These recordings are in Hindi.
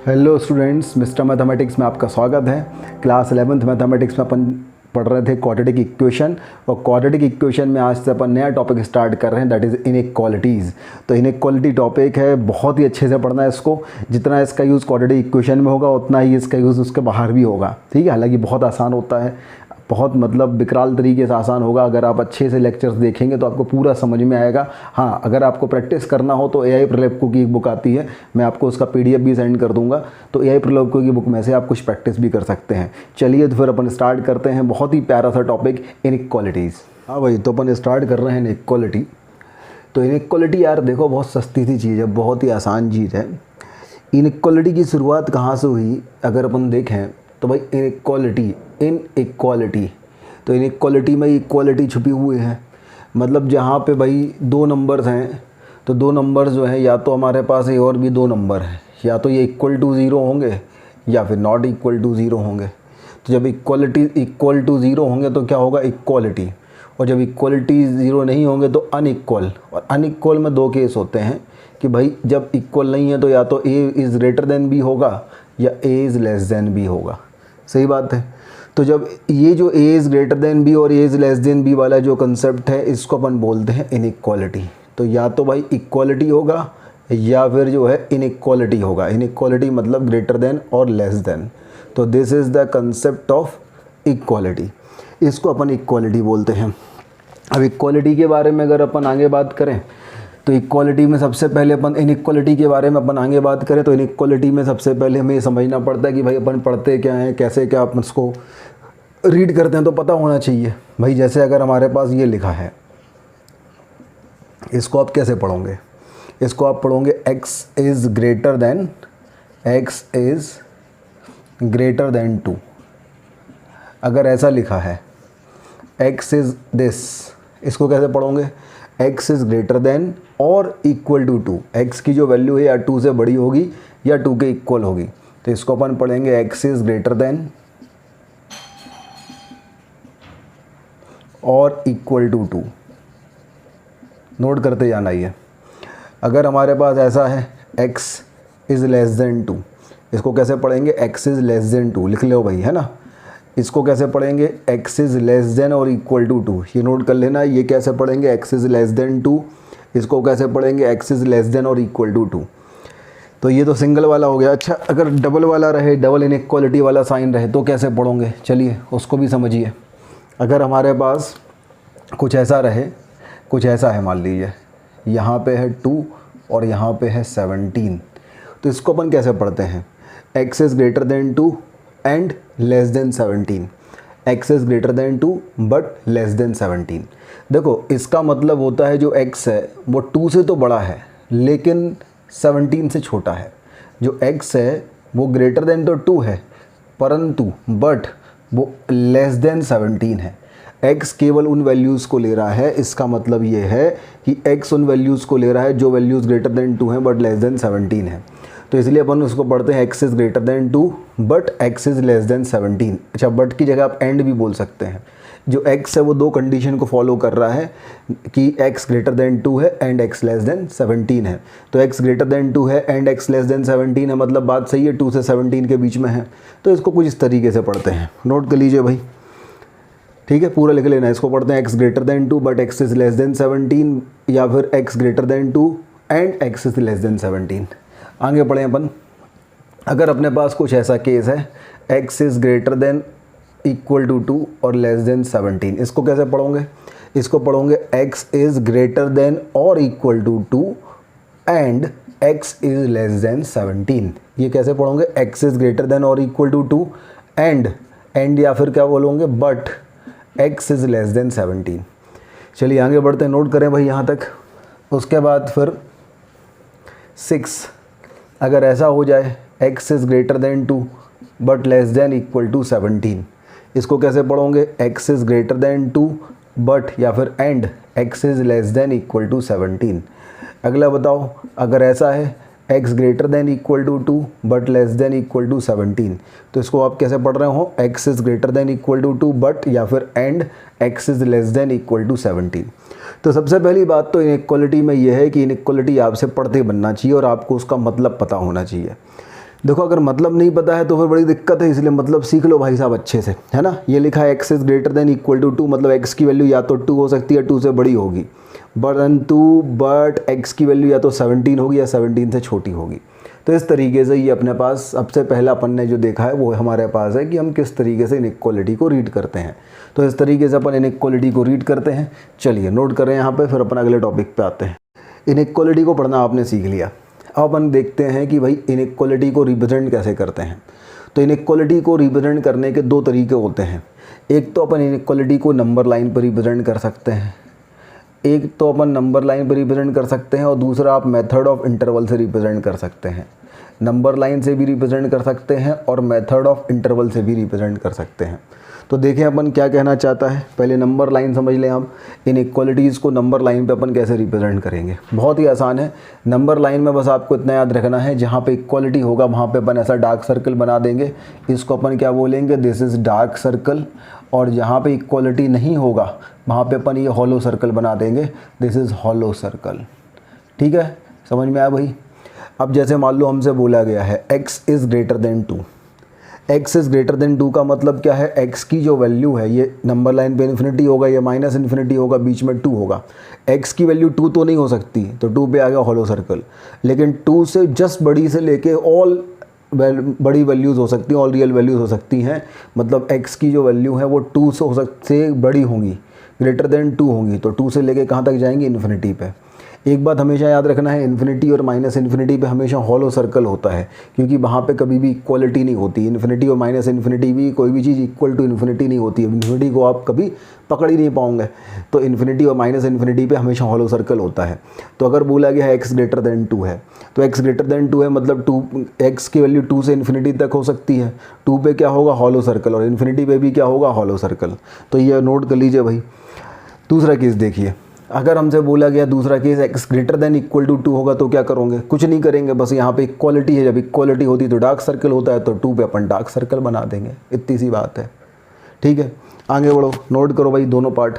हेलो स्टूडेंट्स, मिस्टर मैथमेटिक्स में आपका स्वागत है। क्लास 11th मैथमेटिक्स में अपन पढ़ रहे थे क्वाड्रेटिक इक्वेशन, और क्वाड्रेटिक इक्वेशन में आज से अपन नया टॉपिक स्टार्ट कर रहे हैं, दैट इज़ इनइक्वालिटीज़। तो इनइक्वालिटी टॉपिक है, बहुत ही अच्छे से पढ़ना है इसको। जितना इसका यूज़ क्वाड्रेटिक इक्वेशन में होगा उतना ही इसका यूज़ उसके बाहर भी होगा, ठीक है। हालांकि बहुत आसान होता है, बहुत मतलब विकराल तरीके से आसान होगा। अगर आप अच्छे से लेक्चर्स देखेंगे तो आपको पूरा समझ में आएगा। हाँ, अगर आपको प्रैक्टिस करना हो तो AI प्रलेप्को की एक बुक आती है, मैं आपको उसका PDF भी सेंड कर दूंगा। तो AI प्रलेप्को की बुक में से आप कुछ प्रैक्टिस भी कर सकते हैं। चलिए तो फिर अपन स्टार्ट करते हैं। बहुत ही प्यारा सा टॉपिक, इनइक्वालिटीज़। हाँ भाई, तो अपन स्टार्ट कर रहे हैं इनइक्वालिटी। तो इनइक्वालिटी यार देखो, बहुत सस्ती सी चीज़ है, बहुत ही आसान चीज़ है। इनइक्वालिटी की शुरुआत कहाँ से हुई अगर अपन देखें तो भाई, इनइक्वालिटी तो इनइक्वालिटी में इक्वालिटी छुपी हुई है। मतलब जहाँ पे भाई दो नंबर्स हैं तो दो नंबर जो हैं, या तो हमारे पास ये और भी दो नंबर हैं, या तो ये इक्वल टू ज़ीरो होंगे या फिर नॉट इक्वल टू ज़ीरो होंगे। तो जब इक्वलिटी इक्वल टू ज़ीरो होंगे तो क्या होगा, इक्वालिटी। और जब इक्वलिटी ज़ीरो नहीं होंगे तो अनइक्वल। और अनइक्वल में दो केस होते हैं कि भाई जब इक्वल नहीं है तो या तो A is greater than B होगा या A is less than B होगा। सही बात है। तो जब ये जो A is greater than B और A is less than B वाला जो कंसेप्ट है, इसको अपन बोलते हैं इनइक्वालिटी। तो या तो भाई इक्वालिटी होगा या फिर जो है इनइक्वालिटी होगा। इनइक्वालिटी मतलब ग्रेटर देन और लेस देन। तो this is the concept of equality, इसको अपन इक्वालिटी बोलते हैं। अब इक्वालिटी के बारे में अगर अपन आगे बात करें तो इक्वालिटी में सबसे पहले अपन इनइक्वालिटी के बारे में अपन आगे बात करें तो इनइक्वालिटी में सबसे पहले हमें ये समझना पड़ता है कि भाई अपन पढ़ते क्या हैं, कैसे क्या अपन इसको रीड करते हैं, तो पता होना चाहिए भाई। जैसे अगर हमारे पास ये लिखा है, इसको आप कैसे पढ़ोगे? इसको आप पढ़ोगे x इज़ ग्रेटर देन 2। अगर ऐसा लिखा है x इज़ दिस, इसको कैसे पढ़ोगे? x इज़ ग्रेटर देन और इक्वल टू 2। x की जो वैल्यू है या 2 से बड़ी होगी या 2 के इक्वल होगी। तो इसको अपन पढ़ेंगे x इज़ ग्रेटर देन और इक्वल टू 2। नोट करते जाना ये। अगर हमारे पास ऐसा है x इज़ लेस देन 2, इसको कैसे पढ़ेंगे? x इज़ लेस देन 2 लिख लो भाई, है ना। इसको कैसे पढ़ेंगे? x इज़ लेस देन और इक्वल टू 2। ये नोट कर लेना, ये कैसे पढ़ेंगे? x is less then 2। इसको कैसे पढ़ेंगे? x इज़ लेस देन और इक्वल टू 2। तो ये तो सिंगल वाला हो गया। अच्छा, अगर डबल वाला रहे, डबल इनइक्वालिटी वाला साइन रहे, तो कैसे पढ़ोगे? चलिए उसको भी समझिए। अगर हमारे पास कुछ ऐसा रहे, कुछ ऐसा है, मान लीजिए यहाँ पे है 2 और यहाँ पे है 17, तो इसको अपन कैसे पढ़ते हैं? x is greater than 2 and less than 17। x is greater than 2 but less than 17। देखो, इसका मतलब होता है जो x है वो 2 से तो बड़ा है लेकिन 17 से छोटा है। जो x है वो ग्रेटर देन तो 2 है, परंतु बट वो लेस देन 17 है। x केवल उन वैल्यूज़ को ले रहा है, इसका मतलब ये है कि x उन वैल्यूज़ को ले रहा है जो वैल्यूज़ ग्रेटर देन 2 हैं बट लेस देन 17 है। तो इसलिए अपन उसको पढ़ते हैं x is greater than 2 but x is less than 17। अच्छा, बट की जगह आप एंड भी बोल सकते हैं। जो x है वो दो कंडीशन को फॉलो कर रहा है कि x ग्रेटर देन 2 है एंड x लेस देन 17 है। तो x ग्रेटर देन 2 है एंड x लेस देन 17 है, मतलब बात सही है, 2 से 17 के बीच में है। तो इसको कुछ इस तरीके से पढ़ते हैं, नोट कर लीजिए भाई, ठीक है। पूरा लिख लेना। इसको पढ़ते हैं x greater than 2 but x is less than 17, या फिर x greater than 2 and x is less than 17। आगे बढ़ें अपन। अगर अपने पास कुछ ऐसा केस है x is greater than equal to 2 और लेस देन 17, इसको कैसे पढ़ोगे? इसको पढ़ोगे x इज़ ग्रेटर देन और equal to 2 and x is less than 17। ये कैसे पढ़ोगे? x इज़ ग्रेटर देन और इक्वल टू 2 एंड या फिर क्या बोलोगे? But x is less than 17। चलिए आगे बढ़ते हैं, नोट करें भाई यहाँ तक। उसके बाद फिर 6, अगर ऐसा हो जाए x is greater than 2 but less than equal to 17, इसको कैसे पढ़ोगे? x is greater than 2 but या फिर and x is less than equal to 17। अगला बताओ, अगर ऐसा है x greater than equal to 2 but less than equal to 17, तो इसको आप कैसे पढ़ रहे हो? x is greater than equal to 2 but या फिर and x is less than equal to 17। तो सबसे पहली बात तो इनइक्वालिटी में यह है कि इनइक्वालिटी आपसे पढ़ते बनना चाहिए और आपको उसका मतलब पता होना चाहिए। देखो अगर मतलब नहीं पता है तो फिर बड़ी दिक्कत है, इसलिए मतलब सीख लो भाई साहब अच्छे से, है ना। ये लिखा है x is greater than equal to 2, मतलब एक्स की वैल्यू या तो 2 हो सकती है, 2 से बड़ी होगी, बट एक्स की वैल्यू या तो 17 होगी या 17 से छोटी होगी। तो इस तरीके से ये अपने पास सबसे पहला अपन ने जो देखा है वो हमारे पास है कि हम किस तरीके से इनइक्वालिटी को रीड करते हैं। तो इस तरीके से अपन इनइक्वालिटी को रीड करते हैं। चलिए नोट करें यहाँ पे, फिर अपन अगले टॉपिक पे आते हैं। इनइक्वालिटी को पढ़ना आपने सीख लिया, अब अपन देखते हैं कि भाई इनइक्वालिटी को रिप्रेजेंट कैसे करते हैं। तो इनइक्वालिटी को रिप्रेजेंट करने के दो तरीके होते हैं। एक तो अपन इनइक्वालिटी को नंबर लाइन पर रिप्रेजेंट कर सकते हैं, एक तो अपन नंबर लाइन पर रिप्रेजेंट कर सकते हैं, और दूसरा आप मेथड ऑफ इंटरवल से रिप्रेजेंट कर सकते हैं। नंबर लाइन से भी रिप्रेजेंट कर सकते हैं और मेथड ऑफ इंटरवल से भी रिप्रेजेंट कर सकते हैं। तो देखें अपन क्या कहना चाहता है। पहले नंबर लाइन समझ लें हम, इनइक्वालिटीज़ को नंबर लाइन पे अपन कैसे रिप्रेजेंट करेंगे। बहुत ही आसान है। नंबर लाइन में बस आपको इतना याद रखना है, जहाँ पे इक्वालिटी होगा वहाँ पे अपन ऐसा डार्क सर्कल बना देंगे, इसको अपन क्या बोलेंगे, दिस इज़ डार्क सर्कल। और जहाँ पे इक्वालिटी नहीं होगा वहाँ पे अपन ये हॉलो सर्कल बना देंगे, दिस इज़ हॉलो सर्कल। ठीक है, समझ में आया भाई। अब जैसे मान लो हमसे बोला गया है x is greater than 2, x is greater than 2 का मतलब क्या है, x की जो वैल्यू है ये नंबर लाइन पे इन्फिनिटी होगा या माइनस इन्फिनिटी होगा, बीच में 2 होगा। x की वैल्यू 2 तो नहीं हो सकती, तो 2 पे आ गया हॉलो सर्कल। लेकिन 2 से जस्ट बड़ी से लेके ऑल बड़ी वैल्यूज़ हो सकती हैं, ऑल रियल वैल्यूज़ हो सकती हैं। मतलब x की जो वैल्यू है वो 2 से बड़ी होंगी, ग्रेटर देन 2 होंगी। तो 2 से लेके कहाँ तक जाएंगी, इन्फिनिटी पे। एक बात हमेशा याद रखना है, इन्फिनिटी और माइनस इन्फिनिटी पे हमेशा हॉलो सर्कल होता है, क्योंकि वहाँ पे कभी भी इक्वलिटी नहीं होती। इन्फिनिटी और माइनस इन्फिनिटी भी कोई भी चीज़ इक्वल टू इन्फिनिटी नहीं होती है, इन्फिनिटी को आप कभी पकड़ ही नहीं पाओगे। तो इन्फिनिटी और माइनस इन्फिनिटी पे हमेशा हॉलो सर्कल होता है। तो अगर बोला गया है एक्स ग्रेटर देन 2 है, तो एक्स ग्रेटर देन 2 है मतलब 2 एक्स की वैल्यू 2 से इन्फिनिटी तक हो सकती है। 2 पे क्या होगा, हॉलो सर्कल, और इन्फिनिटी पे भी क्या होगा, हॉलो सर्कल। तो ये नोट कर लीजिए भाई। दूसरा केस देखिए, अगर हमसे बोला गया दूसरा case x greater than equal to 2 होगा तो क्या करोगे, कुछ नहीं करेंगे, बस यहाँ पे इक्वालिटी है। जब इक्वालिटी होती है तो डार्क सर्कल होता है, तो 2 पे अपन डार्क सर्कल बना देंगे, इतनी सी बात है। ठीक है, आगे बढ़ो, नोट करो भाई दोनों पार्ट।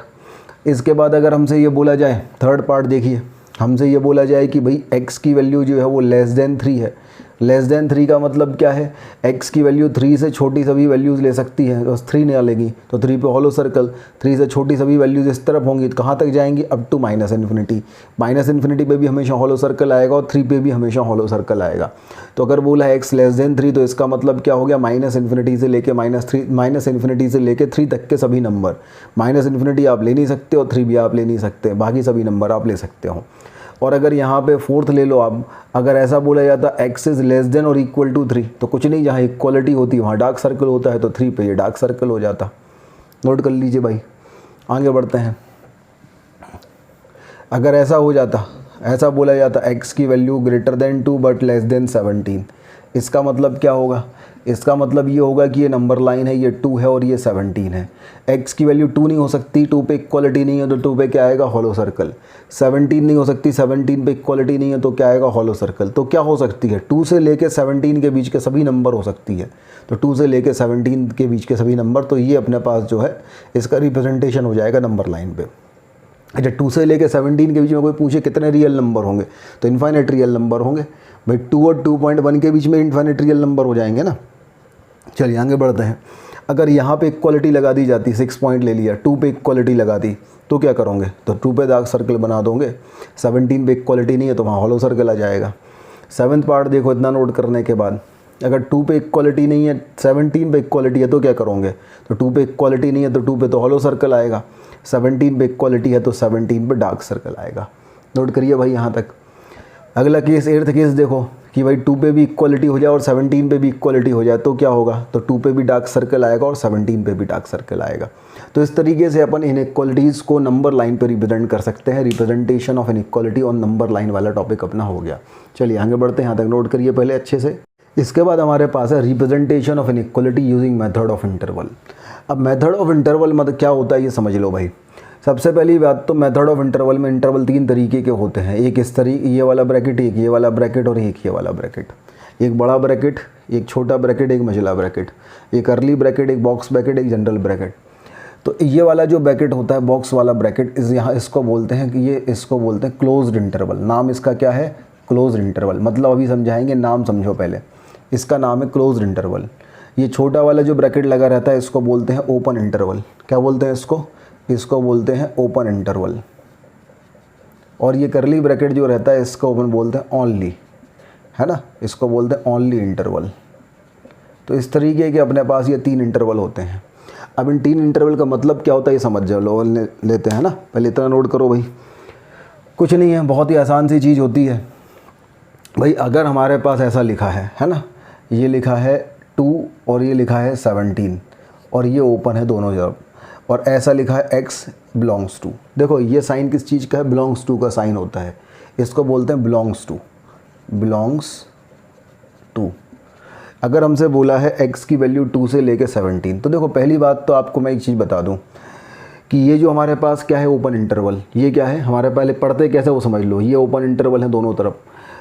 इसके बाद अगर हमसे ये बोला जाए, थर्ड पार्ट देखिए, हमसे ये बोला जाए कि भाई x की वैल्यू जो है वो लेस देन 3 है। लेस देन 3 का मतलब क्या है, x की वैल्यू 3 से छोटी सभी वैल्यूज़ ले सकती है, बस 3 नहीं लेगी। तो 3 पे हॉलो सर्कल, 3 से छोटी सभी वैल्यूज़ इस तरफ होंगी, तो कहाँ तक जाएंगी, up to minus infinity. Minus infinity पे भी हमेशा हॉलो सर्कल आएगा और 3 पे भी हमेशा हॉलो सर्कल आएगा। तो अगर बोला है x लेस देन 3, तो इसका मतलब क्या हो गया, माइनस इन्फिनिटी से लेके माइनस इन्फिनिटी से लेके 3 तक के सभी नंबर। माइनस इन्फिनिटी आप ले नहीं सकते और 3 भी आप ले नहीं सकते, बाकी सभी नंबर आप ले सकते हो। और अगर यहाँ पे फोर्थ ले लो आप, अगर ऐसा बोला जाता x इज़ लेस देन और इक्वल टू 3, तो कुछ नहीं, जहाँ इक्वलिटी होती है वहाँ डार्क सर्कल होता है, तो 3 पे ये डार्क सर्कल हो जाता। नोट कर लीजिए भाई, आगे बढ़ते हैं। अगर ऐसा हो जाता, ऐसा बोला जाता x की value greater than 2 but less than 17, इसका मतलब क्या होगा, इसका मतलब ये होगा कि ये नंबर लाइन है, ये 2 है और ये 17 है। x की वैल्यू 2 नहीं हो सकती, 2 पे इक्वलिटी नहीं है, तो 2 पे क्या आएगा, हॉलो सर्कल। 17 नहीं हो सकती, 17 पे इक्वलिटी नहीं है, तो क्या आएगा, हॉलो सर्कल। तो क्या हो सकती है, 2 से लेके 17 के बीच के सभी नंबर हो सकती है। तो 2 से लेके 17 के बीच के सभी नंबर, तो ये अपने पास जो है इसका रिप्रेजेंटेशन हो जाएगा नंबर लाइन पे। अच्छा, 2 से लेके 17 के बीच में कोई पूछे कितने रियल नंबर होंगे, तो इन्फाइनाइट रियल नंबर होंगे भाई। 2 और 2.1 के बीच में इन्फाइनाइट रियल नंबर हो जाएंगे ना। चलिए आगे बढ़ते हैं। अगर यहाँ पे इक्वलिटी लगा दी जाती, 6 पॉइंट ले लिया, 2 पे इक्वलिटी लगा दी, तो क्या करोगे, तो 2 पे डार्क सर्कल बना दोगे। 17 पे इक्वलिटी नहीं है तो वहाँ हॉलो सर्कल आ जाएगा। 7th पार्ट देखो, इतना नोट करने के बाद, अगर 2 पे इक्वलिटी नहीं है, 17 पे इक्वलिटी है, तो क्या करोगे, तो 2 पे इक्वलिटी नहीं है तो 2 पे तो हॉलो सर्कल आएगा। 17 पे इक्वलिटी है तो 17 पे डार्क सर्कल आएगा। नोट करिए भाई यहाँ तक। अगला केस, 8th केस देखो कि भाई 2 पे भी इक्वलिटी हो जाए और 17 पे भी इक्वलिटी हो जाए, तो क्या होगा, तो 2 पे भी डार्क सर्कल आएगा और 17 पे भी डार्क सर्कल आएगा। तो इस तरीके से अपन इनइक्वालिटीज़ को नंबर लाइन पर रिप्रेजेंट कर सकते हैं। Representation of inequality on number line वाला टॉपिक अपना हो गया। चलिए आगे बढ़ते हैं, यहाँ तक नोट करिए पहले अच्छे से। इसके बाद हमारे पास है representation of inequality using method of interval. अब मेथड ऑफ इंटरवल मतलब क्या होता है ये समझ लो भाई। सबसे पहली बात तो मेथड ऑफ इंटरवल में इंटरवल 3 तरीके के होते हैं, एक इस तरीके ये वाला ब्रैकेट, एक ये वाला ब्रैकेट और एक ये वाला ब्रैकेट। एक बड़ा ब्रैकेट, एक छोटा ब्रैकेट, एक मझला ब्रैकेट, एक कर्ली ब्रैकेट, एक बॉक्स ब्रैकेट, एक जनरल ब्रैकेट। तो ये वाला जो ब्रैकेट होता है, बॉक्स वाला ब्रैकेट, यहाँ इसको बोलते हैं कि ये इसको बोलते हैं क्लोज्ड इंटरवल। नाम इसका क्या है, क्लोज्ड इंटरवल। मतलब अभी समझाएंगे, नाम समझो पहले। इसका नाम है क्लोज्ड इंटरवल। ये छोटा वाला जो ब्रैकेट लगा रहता है इसको बोलते हैं ओपन इंटरवल। क्या बोलते हैं इसको? इसको बोलते हैं ओपन इंटरवल। और ये करली ब्रैकेट जो रहता है इसको ओपन बोलते हैं ओनली, है ना, इसको बोलते हैं ओनली इंटरवल। तो इस तरीके के अपने पास ये 3 इंटरवल होते हैं। अब इन 3 इंटरवल का मतलब क्या होता है ये समझ जाओ, लेते हैं ना। पहले इतना नोट करो भाई, कुछ नहीं है, बहुत ही आसान सी चीज़ होती है भाई। अगर हमारे पास ऐसा लिखा है ना, ये लिखा है 2 और ये लिखा है 17 और ये ओपन है दोनों जगह, और ऐसा लिखा है x बिलोंग्स टू। देखो ये साइन किस चीज़ का है? बिलोंग्स टू का साइन होता है, इसको बोलते हैं बिलोंग्स टू, बिलोंग्स टू। अगर हमसे बोला है x की वैल्यू 2 से लेके 17, तो देखो पहली बात तो आपको मैं एक चीज़ बता दूं कि ये जो हमारे पास क्या है ओपन इंटरवल, ये क्या है हमारे, पहले पढ़ते कैसे वो समझ लो। ये ओपन इंटरवल है दोनों तरफ।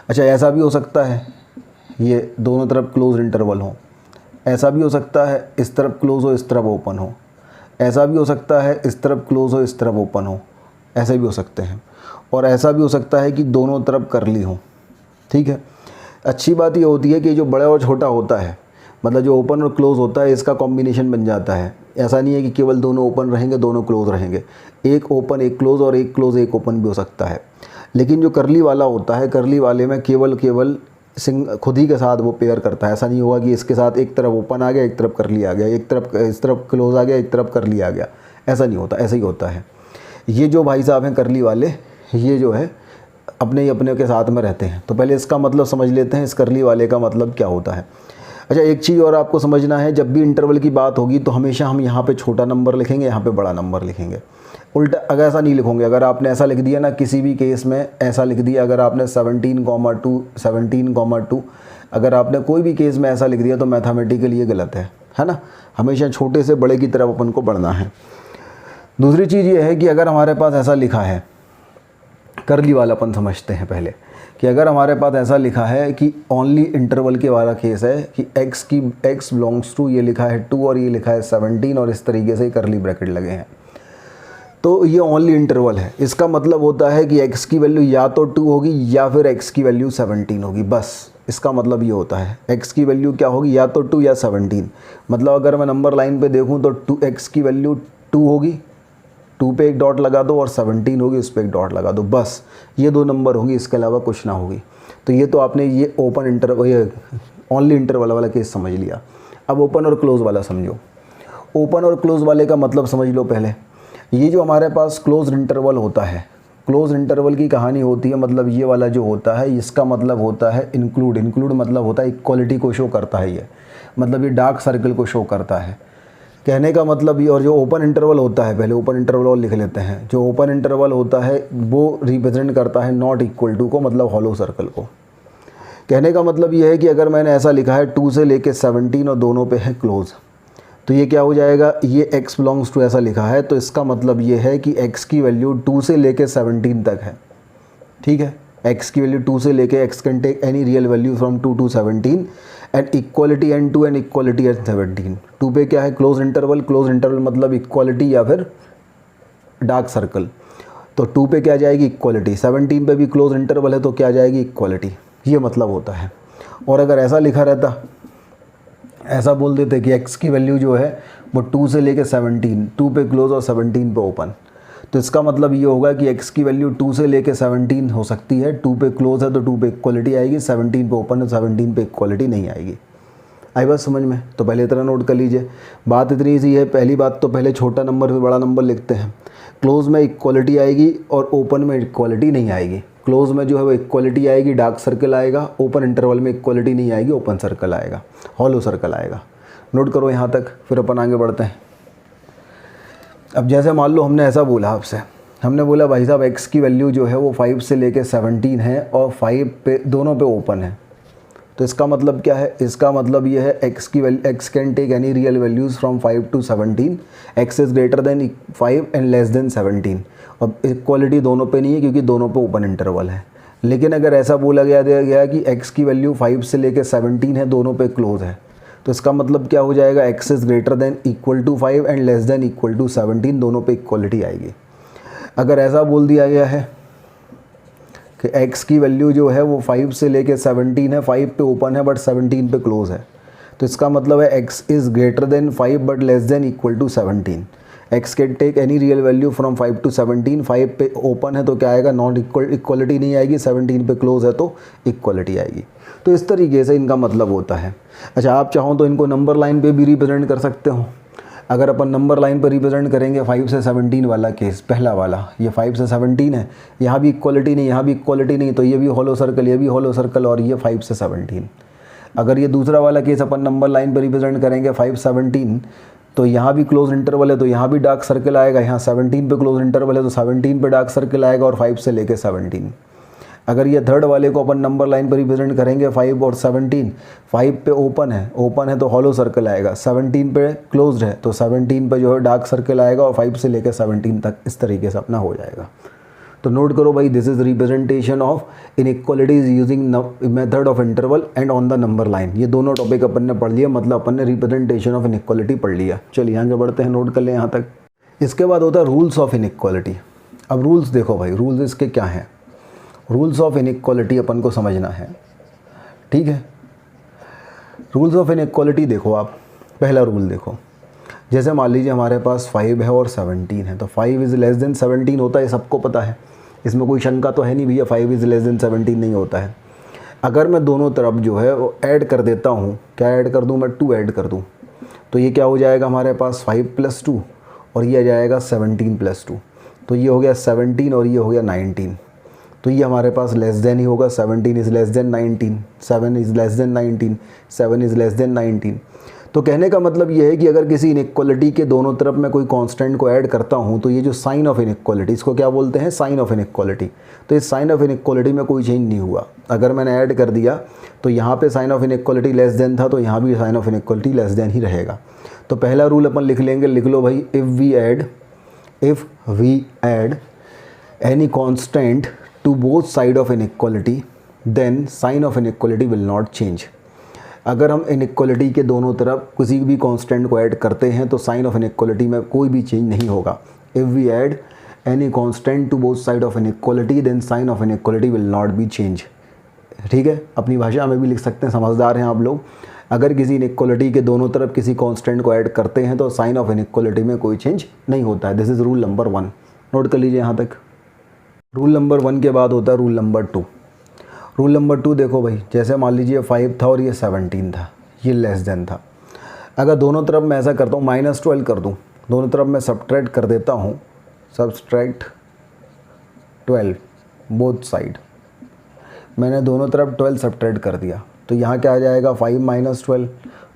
अच्छा ऐसा भी हो सकता है ये दोनों तरफ क्लोज इंटरवल हो, ऐसा भी हो सकता है इस तरफ क्लोज हो इस तरफ ओपन हो, ऐसा भी हो सकता है इस तरफ क्लोज हो इस तरफ ओपन हो, ऐसे भी हो सकते हैं, और ऐसा भी हो सकता है कि दोनों तरफ करली हो। ठीक है, अच्छी बात ये होती है कि जो बड़ा और छोटा होता है, मतलब जो ओपन और क्लोज़ होता है, इसका कॉम्बिनेशन बन जाता है। ऐसा नहीं है कि केवल दोनों ओपन रहेंगे दोनों क्लोज़ रहेंगे, एक ओपन एक क्लोज़ और एक क्लोज़ एक ओपन भी हो सकता है। लेकिन जो करली वाला होता है, करली वाले में केवल खुद ही के साथ वो पेयर करता है। ऐसा नहीं होगा कि इसके साथ एक तरफ ओपन आ गया एक तरफ करली आ गया, एक तरफ इस तरफ क्लोज़ आ गया एक तरफ करली आ गया, ऐसा नहीं होता। ऐसा ही होता है। ये जो भाई साहब हैं करली वाले, ये जो है अपने ही अपने के साथ में रहते हैं। तो पहले इसका मतलब समझ लेते हैं, इस करली वाले का मतलब क्या होता है। अच्छा एक चीज़ और आपको समझना है, जब भी इंटरवल की बात होगी तो हमेशा हम यहाँ पे छोटा नंबर लिखेंगे, यहाँ पे बड़ा नंबर लिखेंगे। उल्टा अगर ऐसा नहीं लिखोगे, अगर आपने ऐसा लिख दिया ना, किसी भी केस में ऐसा लिख दिया, अगर आपने 17,2 अगर आपने कोई भी केस में ऐसा लिख दिया तो मैथमेटिकली ये गलत है ना। हमेशा छोटे से बड़े की तरफ अपन को बढ़ना है। दूसरी चीज़ ये है कि अगर हमारे पास ऐसा लिखा है, करली वाला अपन समझते हैं पहले, कि अगर हमारे पास ऐसा लिखा है कि ओनली इंटरवल के वाला केस है कि x बिलोंग्स टू, ये लिखा है 2 और ये लिखा है 17 और इस तरीके से करली ब्रैकेट लगे हैं, तो ये ओनली इंटरवल है। इसका मतलब होता है कि x की वैल्यू या तो 2 होगी या फिर x की वैल्यू 17 होगी, बस इसका मतलब ये होता है। x की वैल्यू क्या होगी, या तो 2 या 17। मतलब अगर मैं नंबर लाइन पे देखूं तो x की वैल्यू 2 होगी, 2 पे एक डॉट लगा दो, और 17 होगी उस पर एक डॉट लगा दो, बस ये 2 नंबर होगी, इसके अलावा कुछ ना होगी। तो ये तो आपने ये ओपन इंटरवल, ये ओनली इंटरवल वाला केस समझ लिया। अब ओपन और क्लोज वाला समझो। ओपन और क्लोज वाले का मतलब समझ लो पहले। ये जो हमारे पास क्लोज इंटरवल होता है, क्लोज इंटरवल की कहानी होती है, मतलब ये वाला जो होता है इसका मतलब होता है इंक्लूड मतलब होता है इक्वलिटी को शो करता है। ये मतलब ये डार्क सर्कल को शो करता है, कहने का मतलब ये। और जो ओपन इंटरवल होता है, पहले ओपन इंटरवल और लिख लेते हैं। जो ओपन इंटरवल होता है वो रिप्रेजेंट करता है नॉट इक्वल टू को, मतलब हॉलो सर्कल को। कहने का मतलब ये है कि अगर मैंने ऐसा लिखा है 2 से लेके 17 और दोनों पे है क्लोज, तो ये क्या हो जाएगा, ये x बिलोंग्स टू ऐसा लिखा है, तो इसका मतलब ये है कि x की वैल्यू 2 से लेके 17 तक है। ठीक है, x की वैल्यू 2 से लेके, x can take any real value from 2 to 17 and equality and 2 and equality at 17। 2 पे क्या है, क्लोज इंटरवल मतलब इक्वलिटी या फिर डार्क सर्कल। तो 2 पे क्या जाएगी, इक्वलिटी। 17 पे भी क्लोज इंटरवल है तो क्या जाएगी, इक्वलिटी। ये मतलब होता है। और अगर ऐसा लिखा रहता, ऐसा बोल देते कि x की वैल्यू जो है वो 2 से लेके 17, 2 पे क्लोज और 17 पे ओपन, तो इसका मतलब ये होगा कि x की वैल्यू 2 से लेके 17 हो सकती है। 2 पे क्लोज है तो 2 पे इक्वलिटी आएगी, 17 पे ओपन है 17 पे इक्वलिटी नहीं आएगी। आई बात समझ में? तो पहले इतना नोट कर लीजिए, बात इतनी सी है। पहली बात तो पहले छोटा नंबर फिर बड़ा नंबर लिखते हैं। क्लोज में इक्वलिटी आएगी और ओपन में इक्वलिटी नहीं आएगी। क्लोज में जो है वो इक्वलिटी आएगी, डार्क सर्कल आएगा। ओपन इंटरवल में इक्वलिटी नहीं आएगी, ओपन सर्कल आएगा, हॉलो सर्कल आएगा। नोट करो यहाँ तक, फिर अपन आगे बढ़ते हैं। अब जैसे मान लो हमने ऐसा बोला आपसे, हमने बोला भाई साहब x की वैल्यू जो है वो 5 से लेके 17 है और 5 पे दोनों पे ओपन है, तो इसका मतलब क्या है, इसका मतलब ये है x की वैल्यू, x can take any real values from 5 to 17, x is greater than 5 and less than 17। अब इक्वलिटी दोनों पे नहीं है क्योंकि दोनों पे ओपन इंटरवल है। लेकिन अगर ऐसा बोला गया कि x की वैल्यू 5 से लेके 17 है, दोनों पे क्लोज है, तो इसका मतलब क्या हो जाएगा, x is greater than equal to 5 and less than equal to 17, दोनों पे इक्वलिटी आएगी। अगर ऐसा बोल दिया गया है कि x की वैल्यू जो है वो 5 से लेके 17 है, 5 पे ओपन है बट 17 पे क्लोज है। तो इसका मतलब है x is greater than 5 but less than equal to 17। x can take any real value from 5 to 17। 5 पे ओपन है तो क्या आएगा, नॉन इक्वलिटी नहीं आएगी, 17 पे क्लोज है तो इक्वलिटी आएगी। तो इस तरीके से इनका मतलब होता है। अच्छा, आप चाहो तो इनको नंबर लाइन पे भी रिप्रेजेंट कर सकते हो। अगर अपन नंबर लाइन पर रिप्रेजेंट करेंगे 5 से 17 वाला केस, पहला वाला, ये 5 से 17 है, यहाँ भी इक्वलिटी नहीं, यहाँ भी इक्वलिटी नहीं, तो ये भी हॉलो सर्कल, ये भी हॉलो सर्कल, और ये 5 से 17। अगर ये दूसरा वाला केस अपन नंबर लाइन पर रिप्रेजेंट करेंगे 5 17, तो यहाँ भी क्लोज इंटरवल है तो यहाँ भी डार्क सर्कल आएगा, यहाँ 17 पे क्लोज इंटरवल है तो 17 पे डार्क सर्कल आएगा, और 5 से लेके 17। अगर ये थर्ड वाले को अपन नंबर लाइन पर रिप्रेजेंट करेंगे 5 और 17, 5 पे ओपन है तो हॉलो सर्कल आएगा, 17 पे क्लोज्ड है तो 17 पे जो है डार्क सर्कल आएगा, और 5 से लेकर 17 तक इस तरीके से अपना हो जाएगा। तो नोट करो भाई, this is representation of inequalities using method of interval and on the number line. ये दोनों टॉपिक अपन ने पढ़ लिया, मतलब अपन ने रिप्रेजेंटेशन ऑफ इनइक्वालिटी पढ़ लिया। चलिए आगे बढ़ते हैं, नोट कर लें यहाँ तक। इसके बाद होता है रूल्स ऑफ इनइक्वालिटी। अब रूल्स देखो भाई, रूल्स इसके क्या हैं। रूल्स ऑफ इनइक्वालिटी अपन को समझना है, ठीक है। रूल्स ऑफ इनइक्वालिटी देखो आप, पहला रूल देखो, जैसे मान लीजिए हमारे पास 5 है और 17 है, तो 5 इज़ लेस देन 17 होता है, सबको पता है, इसमें कोई शंका तो है नहीं भैया, 5 इज़ लेस देन 17 नहीं होता है। अगर मैं दोनों तरफ जो है वो ऐड कर देता हूँ, क्या ऐड कर दूँ मैं, 2 ऐड कर दूँ, तो ये क्या हो जाएगा हमारे पास 5 + 2, और ये आ जाएगा 17 + 2, तो ये हो गया 17 और ये हो गया 19। तो ये हमारे पास लेस देन ही होगा, 17 is less then 19, 7 is less then 19, 7 is less then 19। तो कहने का मतलब ये है कि अगर किसी इनइक्वालिटी के दोनों तरफ मैं कोई कांस्टेंट को ऐड करता हूँ, तो ये जो साइन ऑफ इनइक्वालिटी, इसको क्या बोलते हैं, साइन ऑफ इनइक्वालिटी। तो इस साइन ऑफ इनइक्वालिटी में कोई चेंज नहीं हुआ। अगर मैंने ऐड कर दिया तो यहाँ पे sign of inequality less than था, तो यहाँ भी sign of inequality less than ही रहेगा। तो पहला रूल अपन लिख लेंगे, लिख लो भाई, if we add any constant to both side of inequality then sign of inequality will not change। अगर हम इनइक्वालिटी के दोनों तरफ किसी भी कांस्टेंट को ऐड करते हैं तो साइन ऑफ इनइक्वालिटी में कोई भी चेंज नहीं होगा। If we add any constant to both side of inequality then sign of inequality will not be change. ठीक है, अपनी भाषा में भी लिख सकते हैं, समझदार हैं आप लोग। अगर किसी इनइक्वालिटी के दोनों तरफ किसी कांस्टेंट को ऐड करते हैं तो साइन ऑफ इनइक्वालिटी में कोई चेंज नहीं होता है। This is rule number 1, note कर लीजिए यहाँ तक। रूल नंबर 1 के बाद होता है रूल नंबर 2। रूल नंबर 2 देखो भाई, जैसे मान लीजिए 5 था और ये 17 था, ये लेस देन था। अगर दोनों तरफ मैं ऐसा करता हूँ, -12 कर दूँ, दोनों तरफ मैं सब्ट्रैक्ट कर देता हूँ, सब्ट्रैक्ट 12 बोथ साइड, मैंने दोनों तरफ 12 सब्ट्रैक्ट कर दिया, तो यहाँ क्या आ जाएगा 5 - 12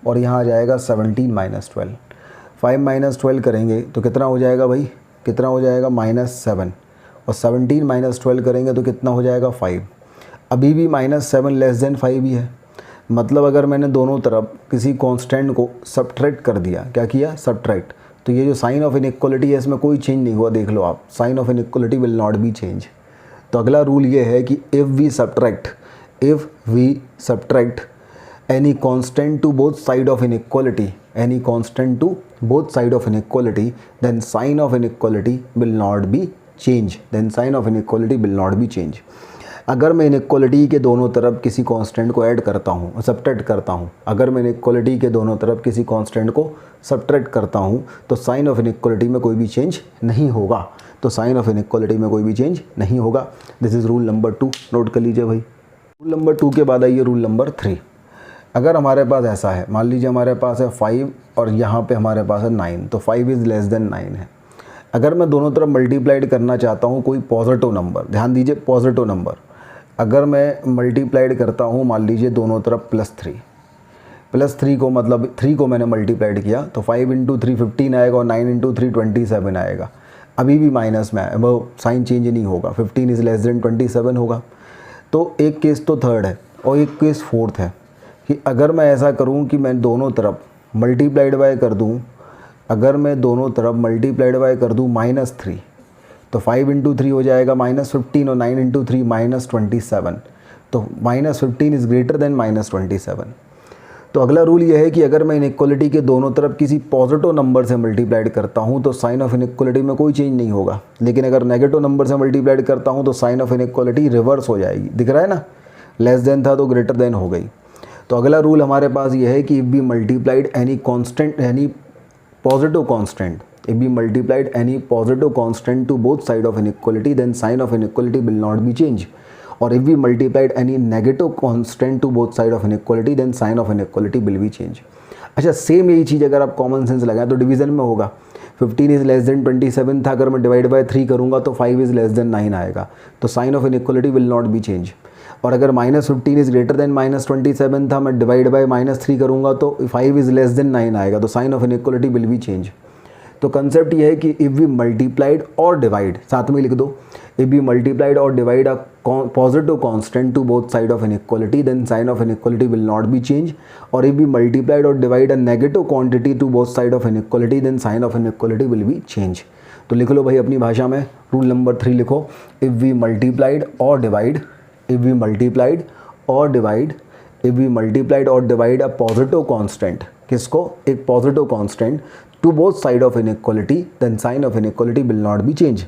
और यहाँ आ जाएगा 17 - 12। 5 - 12 करेंगे तो कितना हो जाएगा भाई, कितना हो जाएगा -7, और 17 - 12 करेंगे तो कितना हो जाएगा 5। अभी भी -7 लेस देन 5 ही है, मतलब अगर मैंने दोनों तरफ किसी कांस्टेंट को सब्ट्रैक्ट कर दिया, क्या किया, सब्ट्रैक्ट, तो ये जो साइन ऑफ इनइक्वालिटी है इसमें कोई चेंज नहीं हुआ। देख लो आप, sign of inequality will not be change. तो अगला रूल ये है कि if we subtract any constant to both side of inequality, any constant to both side of inequality, then sign of inequality will not be change, then sign of inequality will not be change. अगर मैं इनइक्वालिटी के दोनों तरफ किसी कांस्टेंट को ऐड करता हूँ, सब्ट्रैक्ट करता हूँ, अगर मैं इनइक्वालिटी के दोनों तरफ किसी कांस्टेंट को सब्ट्रैक्ट करता हूँ तो साइन ऑफ इनइक्वालिटी में कोई भी चेंज नहीं होगा। तो साइन ऑफ इनइक्वालिटी में कोई भी चेंज नहीं होगा। This is rule number 2, note कर लीजिए भाई। रूल नंबर 2 के बाद आइए रूल नंबर 3। अगर हमारे पास ऐसा है, मान लीजिए हमारे पास है 5 और यहाँ पर हमारे पास है 9, तो 5 इज़ लेस देन 9 है। अगर मैं दोनों तरफ मल्टीप्लाइड करना चाहता हूँ कोई पॉजिटिव नंबर, ध्यान दीजिए पॉजिटिव नंबर, अगर मैं मल्टीप्लाइड करता हूँ मान लीजिए दोनों तरफ +3 को, मतलब 3 को मैंने मल्टीप्लाइड किया तो 5 × 3 15 आएगा और 9 × 3 27 आएगा। अभी भी माइनस में है, वो साइन चेंज नहीं होगा, 15 इज़ लेस देन 27 होगा। तो एक केस तो थर्ड है और एक केस फोर्थ है कि अगर मैं ऐसा करूँ कि मैं दोनों तरफ मल्टीप्लाइड बाय कर दूँ, अगर मैं दोनों तरफ मल्टीप्लाइड बाय कर दूँ -3, तो 5 × 3 हो जाएगा -15 और 9 × 3 -27, तो -15 इज़ ग्रेटर देन -27। तो अगला रूल ये है कि अगर मैं इनइक्वालिटी के दोनों तरफ किसी पॉजिटिव नंबर से मल्टीप्लाइड करता हूँ तो साइन ऑफ इनइक्वालिटी में कोई चेंज नहीं होगा, लेकिन अगर नेगेटिव नंबर से मल्टीप्लाइड करता हूँ तो साइन ऑफ इनइक्वालिटी रिवर्स हो जाएगी। दिख रहा है ना, लेस देन था तो ग्रेटर देन हो गई। तो अगला रूल हमारे पास ये है कि if we multiplied any constant any positive constant, if we multiplied any positive constant to both side of inequality then sign of inequality will not be changed, or if we multiplied any negative constant to both side of inequality then sign of inequality will be changed। अच्छा, सेम यही चीज़ अगर आप कॉमन सेंस लगाएं तो डिवीज़न में होगा। 15 इज़ लेस देन 27 था, अगर मैं डिवाइड बाय 3 करूँगा तो 5 इज़ लेस देन 9 आएगा, तो sign of inequality will not be change. और अगर -15 इज़ ग्रेटर देन -27 था, मैं डिवाइड बाय -3 करूँगा तो 5 इज़ लेस देन 9 आएगा, तो sign of inequality will be change. तो कंसेप्ट ये है कि इफ़ वी मल्टीप्लाइड और डिवाइड, साथ में लिख दो, इफ़ वी मल्टीप्लाइड और divide a positive constant to both side of inequality then sign of inequality will not be change, और इफ़ वी मल्टीप्लाइड और divide a negative quantity to both side of inequality then sign of inequality will be change. तो लिख लो भाई अपनी भाषा में, रूल नंबर 3 लिखो, इफ़ वी मल्टीप्लाइड और डिवाइड, इफ़ वी मल्टीप्लाइड और डिवाइड, इफ़ वी मल्टीप्लाइड और डिवाइड अ पॉजिटिव कांस्टेंट, किसको, एक positive constant to both side of inequality then sign of inequality will not be change.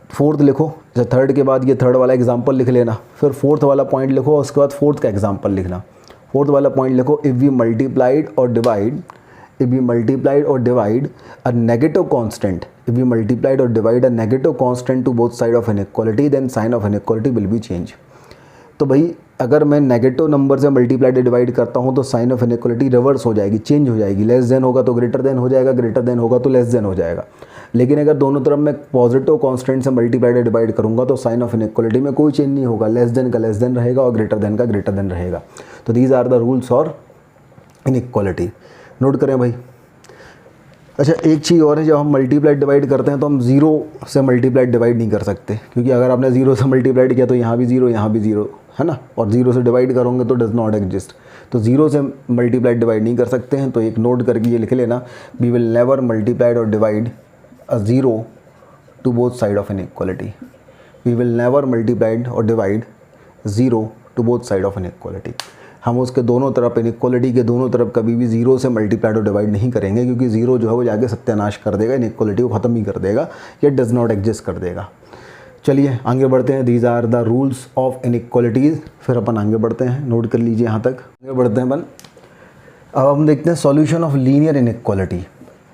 Fourth लिखो, जब थर्ड के बाद ये थर्ड वाला एग्जांपल लिख लेना, फिर फोर्थ वाला पॉइंट लिखो और उसके बाद फोर्थ का एग्जांपल लिखना। फोर्थ वाला पॉइंट लिखो, इफ़ वी मल्टीप्लाइड और डिवाइड, इफ़ वी मल्टीप्लाइड और divide a negative constant, if we multiplied और divide a negative constant to both side of inequality then sign of inequality will be change. तो भाई अगर मैं नेगेटिव नंबर से मल्टीप्लाइड डिवाइड करता हूँ तो साइन ऑफ इनइक्वालिटी रिवर्स हो जाएगी, चेंज हो जाएगी, लेस देन होगा तो ग्रेटर देन हो जाएगा, ग्रेटर देन होगा तो लेस देन हो जाएगा। लेकिन अगर दोनों तरफ मैं पॉजिटिव कांस्टेंट से मल्टीप्लाइड डिवाइड करूँगा तो साइन ऑफ इनइक्वालिटी में कोई चेंज नहीं होगा, लेस देन का लेस देन रहेगा और ग्रेटर देन का ग्रेटर देन रहेगा। तो दीज आर द रूल्स और इनइक्वालिटी, नोट करें भाई। अच्छा, एक चीज़ और है, जब हम मल्टीप्लाइड डिवाइड करते हैं तो हम जीरो से मल्टीप्लाइड डिवाइड नहीं कर सकते, क्योंकि अगर आपने जीरो से मल्टीप्लाइड किया तो यहाँ भी जीरो, यहाँ भी जीरो है ना, और जीरो से डिवाइड करोगे तो डज नॉट एग्जिस्ट, तो जीरो से मल्टीप्लाइड डिवाइड नहीं कर सकते हैं। तो एक नोट करके ये लिख लेना, वी विल नेवर मल्टीप्लाइड और divide a zero to both side of inequality, we will never multiplied और divide zero to both side of inequality. हम उसके दोनों तरफ, इनइक्वालिटी के दोनों तरफ कभी भी जीरो से मल्टीप्लाइड और डिवाइड नहीं करेंगे, क्योंकि जीरो जो है वो जाके सत्यानाश कर देगा, इनइक्वालिटी को ख़त्म ही कर देगा, या डज नॉट एग्जिस्ट कर देगा। चलिए आगे बढ़ते हैं, these are the rules of inequalities. फिर अपन आगे बढ़ते हैं, नोट कर लीजिए यहाँ तक, आगे बढ़ते हैं अपन। अब हम देखते हैं सॉल्यूशन ऑफ लीनियर इनइक्वालिटी।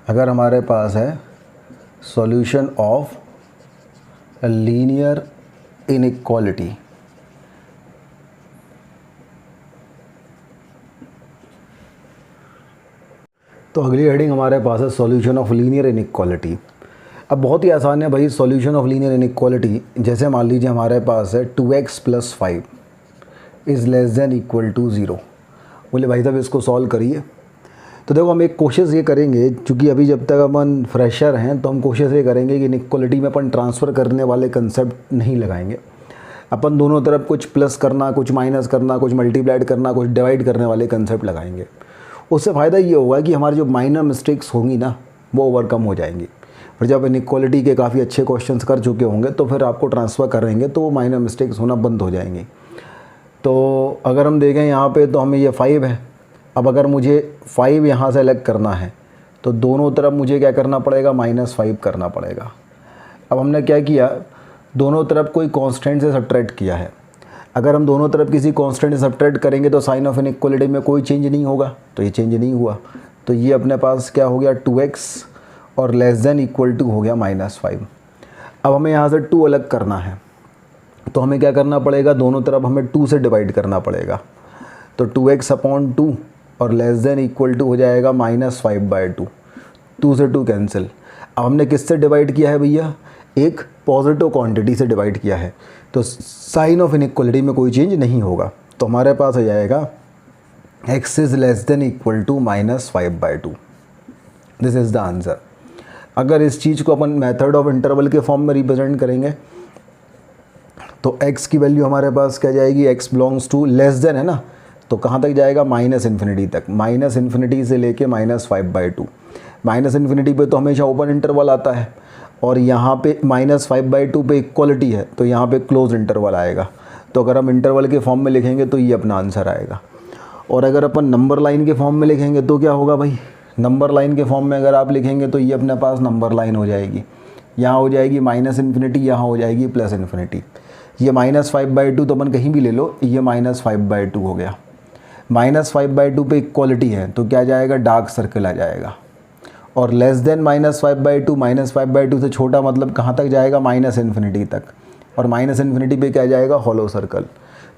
अगर हमारे पास है सॉल्यूशन ऑफ लीनियर इनइक्वालिटी, तो अगली हेडिंग हमारे पास है सॉल्यूशन ऑफ लीनियर इनइक्वालिटी। अब बहुत ही आसान है भाई, सॉल्यूशन ऑफ लीनियर इनइक्वालिटी। जैसे मान लीजिए हमारे पास है 2x + 5 is less than equal to 0। बोले भाई साहब इसको सॉल्व करिए। तो देखो हम एक कोशिश ये करेंगे, चूँकि अभी जब तक अपन फ्रेशर हैं तो हम कोशिश ये करेंगे कि इनइक्वालिटी में अपन ट्रांसफ़र करने वाले कंसेप्ट नहीं लगाएंगे। अपन दोनों तरफ कुछ प्लस करना, कुछ माइनस करना, कुछ मल्टीप्लाइड करना, कुछ डिवाइड करने वाले कंसेप्ट लगाएंगे। उससे फ़ायदा ये होगा कि हमारी जो माइनर मिस्टेक्स होंगी ना वो ओवरकम हो जाएंगी। और जब इनइक्वालिटी के काफ़ी अच्छे क्वेश्चंस कर चुके होंगे तो फिर आपको ट्रांसफ़र करेंगे तो वो माइनर मिस्टेक्स होना बंद हो जाएंगी। तो अगर हम देखें यहाँ पे तो हमें ये 5 है। अब अगर मुझे 5 यहाँ से अलग करना है तो दोनों तरफ मुझे क्या करना पड़ेगा, -5 करना पड़ेगा। अब हमने क्या किया, दोनों तरफ कोई कांस्टेंट से सब्ट्रैक्ट किया है। अगर हम दोनों तरफ किसी कांस्टेंट से सब्ट्रैक्ट करेंगे तो साइन ऑफ इनइक्वालिटी में कोई चेंज नहीं होगा, तो ये चेंज नहीं हुआ। तो ये अपने पास क्या हो गया, 2x और लेस देन इक्वल टू हो गया -5। अब हमें यहाँ से 2 अलग करना है तो हमें क्या करना पड़ेगा, दोनों तरफ हमें 2 से डिवाइड करना पड़ेगा। तो 2x/2 और लेस देन इक्वल टू हो जाएगा -5/2, 2 से 2 कैंसिल। अब हमने किससे डिवाइड किया है भैया, एक पॉजिटिव क्वांटिटी से डिवाइड किया है, तो साइन ऑफ इनइक्वालिटी में कोई चेंज नहीं होगा। तो हमारे पास हो जाएगा x is less than equal to -5/2। This is the answer. अगर इस चीज़ को अपन मेथड ऑफ इंटरवल के फॉर्म में रिप्रेजेंट करेंगे तो x की वैल्यू हमारे पास क्या जाएगी, x belongs to less than है ना, तो कहाँ तक जाएगा, -∞ तक, -∞ से लेके -5/2। -∞ पे तो हमेशा ओपन इंटरवल आता है और यहाँ पे -5/2 पे इक्वालिटी है तो यहाँ पे क्लोज इंटरवल आएगा। तो अगर हम इंटरवल के फॉर्म में लिखेंगे तो ये अपना आंसर आएगा। और अगर अपन नंबर लाइन के फॉर्म में लिखेंगे तो क्या होगा भाई, नंबर लाइन के फॉर्म में अगर आप लिखेंगे तो ये अपने पास नंबर लाइन हो जाएगी, यहाँ हो जाएगी माइनस इन्फिनिटी, यहाँ हो जाएगी प्लस इन्फिनिटी। ये -5/2 तो अपन कहीं भी ले लो, ये -5/2 हो गया। -5/2 पे इक्वालिटी है तो क्या जाएगा, डार्क सर्कल आ जाएगा। और लेस देन -5/2, -5/2 से छोटा मतलब कहाँ तक जाएगा, माइनस इन्फिनिटी तक। और माइनस इन्फिनिटी पे क्या जाएगा, हॉलो सर्कल।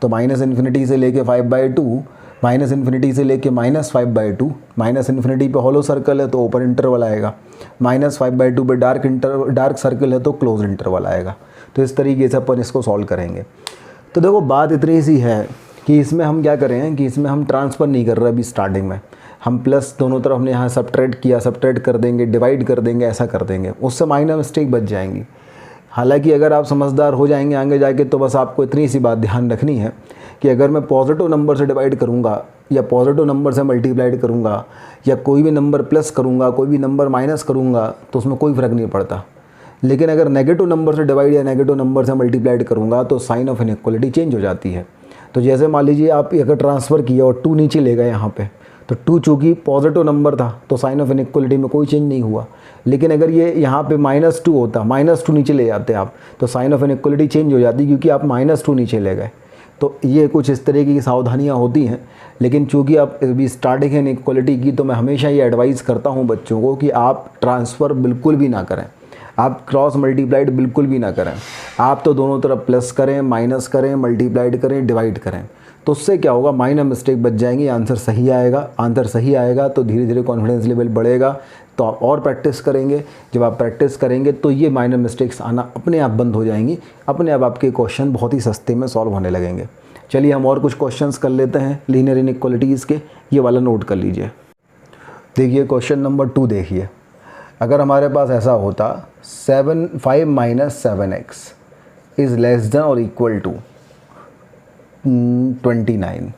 तो माइनस इन्फिनिटी से लेके 5/2, माइनस इन्फिनिटी से लेके -5/2, माइनस इन्फिनिटी पे हॉलो सर्कल है तो ओपन इंटरवल आएगा, -5/2 पे डार्क सर्कल है तो क्लोज इंटरवल आएगा। तो इस तरीके से अपन इसको सॉल्व करेंगे। तो देखो बात इतनी सी है कि इसमें हम क्या करें कि इसमें हम ट्रांसफ़र नहीं कर रहे अभी स्टार्टिंग में, हम प्लस दोनों तरफ हमने यहाँ सब्ट्रैक्ट किया, सब्ट्रैक्ट कर देंगे, डिवाइड कर देंगे, ऐसा कर देंगे, उससे माइनर मिस्टेक बच जाएंगी। हालांकि अगर आप समझदार हो जाएंगे आगे जाके तो बस आपको इतनी सी बात ध्यान रखनी है कि अगर मैं पॉजिटिव नंबर से डिवाइड करूँगा या पॉजिटिव नंबर से मल्टीप्लाइड करूँगा या कोई भी नंबर प्लस करूँगा, कोई भी नंबर माइनस करूँगा तो उसमें कोई फ़र्क नहीं पड़ता। लेकिन अगर नेगेटिव नंबर से डिवाइड या नेगेटिव नंबर से मल्टीप्लाइड करूँगा तो साइन ऑफ इनइक्वालिटी चेंज हो जाती है। तो जैसे मान लीजिए आप अगर ट्रांसफ़र किया और 2 नीचे ले गए यहाँ पे, तो 2 चूँकि पॉजिटिव नंबर था तो साइन ऑफ इनइक्वालिटी में कोई चेंज नहीं हुआ। लेकिन अगर ये यहाँ पे -2 होता, -2 नीचे ले जाते आप तो साइन ऑफ इनइक्वालिटी चेंज हो जाती क्योंकि आप -2 नीचे ले गए। तो ये कुछ इस तरीके की सावधानियाँ होती हैं। लेकिन चूँकि आप अभी स्टार्टिंग है इनइक्वालिटी की, तो मैं हमेशा ये एडवाइस करता हूँ बच्चों को कि आप ट्रांसफ़र बिल्कुल भी ना करें, आप क्रॉस मल्टीप्लाइड बिल्कुल भी ना करें। आप तो दोनों तरफ प्लस करें, माइनस करें, मल्टीप्लाइड करें, डिवाइड करें। तो उससे क्या होगा, माइनर मिस्टेक बच जाएंगी, आंसर सही आएगा। आंसर सही आएगा तो धीरे धीरे कॉन्फिडेंस लेवल बढ़ेगा। तो आप और प्रैक्टिस करेंगे, जब आप प्रैक्टिस करेंगे तो ये माइनर मिस्टेक्स आना अपने आप बंद हो जाएंगी, अपने आप आपके क्वेश्चन बहुत ही सस्ते में सॉल्व होने लगेंगे। चलिए हम और कुछ क्वेश्चंस कर लेते हैं लीनियर इनइक्वालिटीज़ के। ये वाला नोट कर लीजिए। देखिए क्वेश्चन नंबर 2 देखिए, अगर हमारे पास ऐसा होता 5 - 7x इज़ लेस देन और इक्वल टू 29,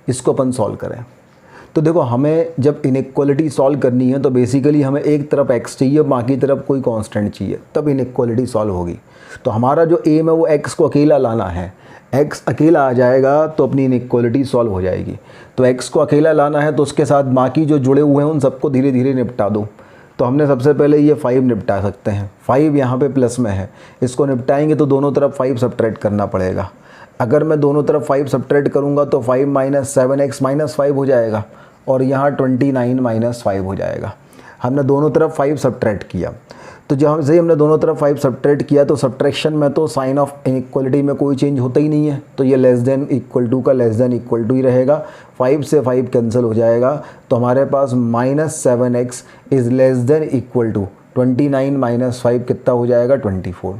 इसको अपन सॉल्व करें। तो देखो हमें जब इनइक्वालिटी सॉल्व करनी है तो बेसिकली हमें एक तरफ x चाहिए, बाकी तरफ कोई कांस्टेंट चाहिए, तब इनइक्वालिटी सॉल्व होगी। तो हमारा जो एम है वो x को अकेला लाना है। x अकेला आ जाएगा तो अपनी इनइक्वालिटी सॉल्व हो जाएगी। तो x को अकेला लाना है तो उसके साथ बाकी जो जुड़े हुए हैं उन सबको धीरे धीरे निपटा दो। तो हमने सबसे पहले ये 5 निपटा सकते हैं। 5 यहाँ पे प्लस में है, इसको निपटाएंगे तो दोनों तरफ 5 सब्ट्रैक्ट करना पड़ेगा। अगर मैं दोनों तरफ 5 सब्ट्रैक्ट करूँगा तो 5 - 7x - 5 हो जाएगा और यहाँ 29 - 5 हो जाएगा। हमने दोनों तरफ 5 सब्ट्रैक्ट किया। तो जब से हमने दोनों तरफ 5 सब्ट्रैक्ट किया तो सब्ट्रैक्शन में तो साइन ऑफ इनइक्वालिटी में कोई चेंज होता ही नहीं है। तो ये लेस देन इक्वल टू का लेस देन इक्वल टू ही रहेगा। 5 से 5 कैंसिल हो जाएगा तो हमारे पास -7x is less than equal to 29 - 5 कितना हो जाएगा, 24।